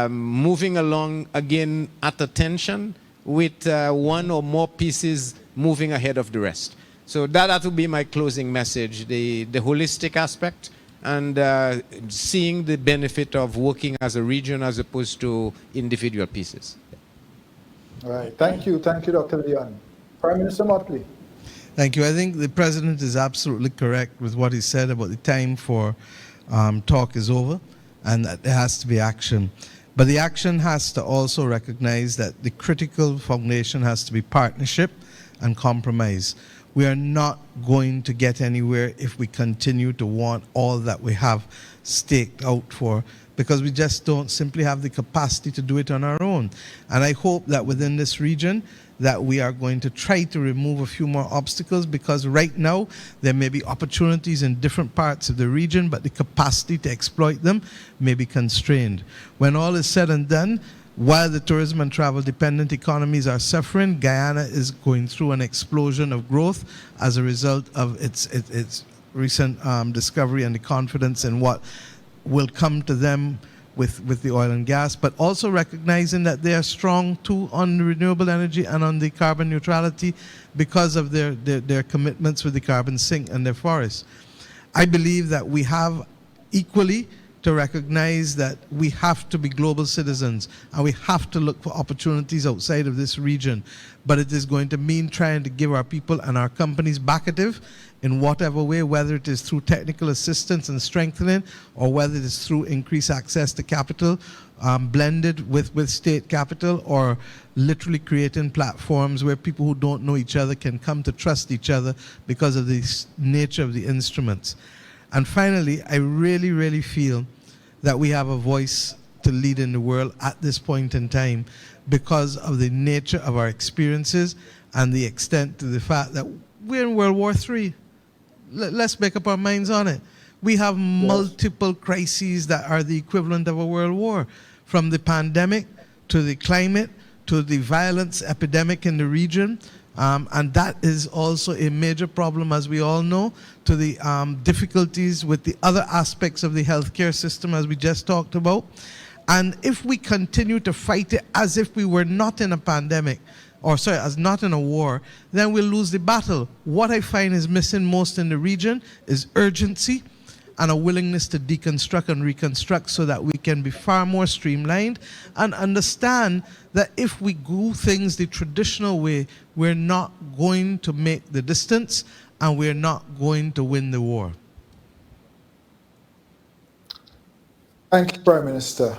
moving along again at a tension with one or more pieces moving ahead of the rest. So that will be my closing message, the holistic aspect, and seeing the benefit of working as a region as opposed to individual pieces. All right. Thank you, Dr. Leon. Prime Minister Mottley. Thank you. I think the President is absolutely correct with what he said about the time for talk is over and that there has to be action. But the action has to also recognize that the critical foundation has to be partnership and compromise. We are not going to get anywhere if we continue to want all that we have staked out for, because we just don't simply have the capacity to do it on our own. And I hope that within this region that we are going to try to remove a few more obstacles, because right now there may be opportunities in different parts of the region, but the capacity to exploit them may be constrained. When all is said and done, while the tourism and travel dependent economies are suffering, Guyana is going through an explosion of growth as a result of its recent discovery and the confidence in what will come to them with the oil and gas, but also recognizing that they are strong too on renewable energy and on the carbon neutrality because of their commitments with the carbon sink and their forests. I believe that we have equally to recognize that we have to be global citizens and we have to look for opportunities outside of this region. But it is going to mean trying to give our people and our companies backative in whatever way, whether it is through technical assistance and strengthening, or whether it is through increased access to capital, blended with state capital, or literally creating platforms where people who don't know each other can come to trust each other because of the nature of the instruments. And finally, I really, really feel that we have a voice to lead in the world at this point in time because of the nature of our experiences and the extent to the fact that we're in World War III. Let's make up our minds on it. We have multiple crises that are the equivalent of a world war, from the pandemic to the climate to the violence epidemic in the region. And that is also a major problem, as we all know, to the difficulties with the other aspects of the healthcare system, as we just talked about. And if we continue to fight it as if we were not in a pandemic, or sorry, as not in a war, then we'll lose the battle. What I find is missing most in the region is urgency and a willingness to deconstruct and reconstruct so that we can be far more streamlined and understand that if we do things the traditional way, we're not going to make the distance and we're not going to win the war. Thank you, Prime Minister.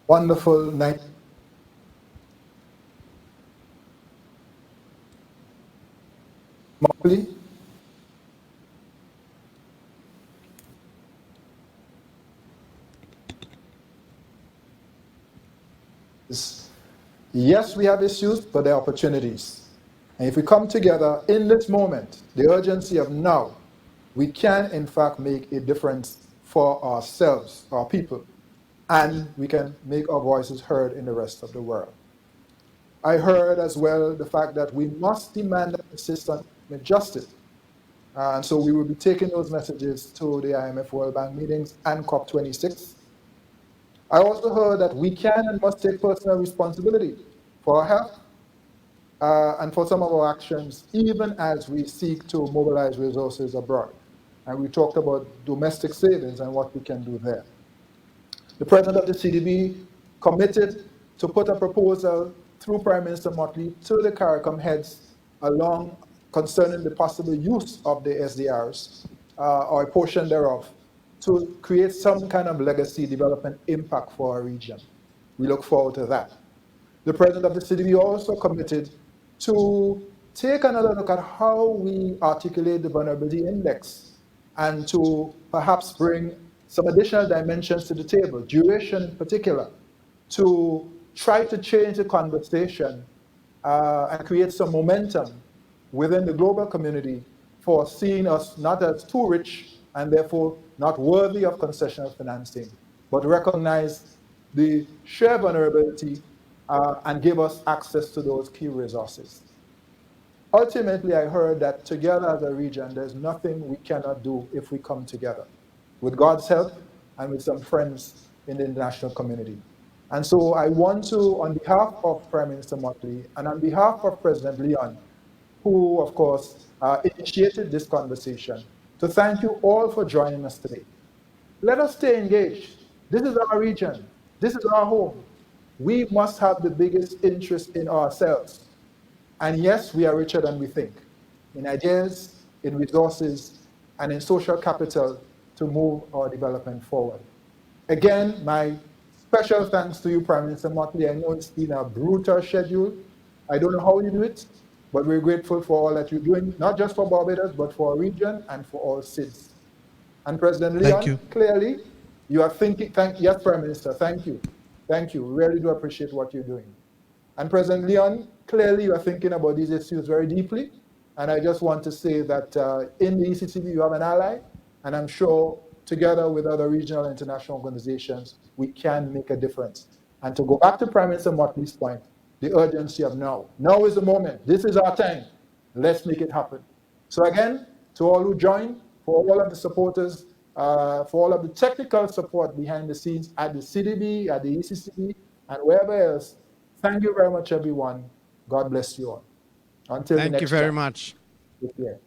Wonderful night. Mottley. Yes, we have issues, but there are opportunities. And if we come together in this moment, the urgency of now, we can in fact make a difference for ourselves, our people, and we can make our voices heard in the rest of the world. I heard as well the fact that we must demand assistance with justice. And so we will be taking those messages to the IMF World Bank meetings and COP26. I also heard that we can and must take personal responsibility for our health and for some of our actions, even as we seek to mobilize resources abroad. And we talked about domestic savings and what we can do there. The President of the CDB committed to put a proposal through Prime Minister Mottley to the CARICOM heads along concerning the possible use of the SDRs or a portion thereof to create some kind of legacy development impact for our region. We look forward to that. The President of the CDB also committed to take another look at how we articulate the vulnerability index and to perhaps bring some additional dimensions to the table, duration in particular, to try to change the conversation and create some momentum within the global community for seeing us not as too rich and therefore not worthy of concessional financing, but recognize the shared vulnerability and give us access to those key resources. Ultimately, I heard that together as a region, there's nothing we cannot do if we come together, with God's help and with some friends in the international community. And so I want to, on behalf of Prime Minister Mottley and on behalf of President Leon, who, of course, initiated this conversation, to thank you all for joining us today. Let us stay engaged. This is our region. This is our home. We must have the biggest interest in ourselves. And yes, we are richer than we think, in ideas, in resources, and in social capital to move our development forward. Again, my special thanks to you, Prime Minister Mottley. I know it's been a brutal schedule. I don't know how you do it, but we're grateful for all that you're doing, not just for Barbados, but for our region and for all SIDS. And President Leon, clearly, you are thinking, yes, Prime Minister, thank you. Thank you. We really do appreciate what you're doing. And President Leon, clearly you are thinking about these issues very deeply. And I just want to say that in the ECCB you have an ally, and I'm sure together with other regional and international organizations, we can make a difference. And to go back to Prime Minister Mottley's point, the urgency of now. Now is the moment. This is our time. Let's make it happen. So again, to all who joined, for all of the supporters, for all of the technical support behind the scenes at the CDB, at the ECCB, and wherever else, thank you very much, everyone. God bless you all. Until the next time. Thank you very much. Take care.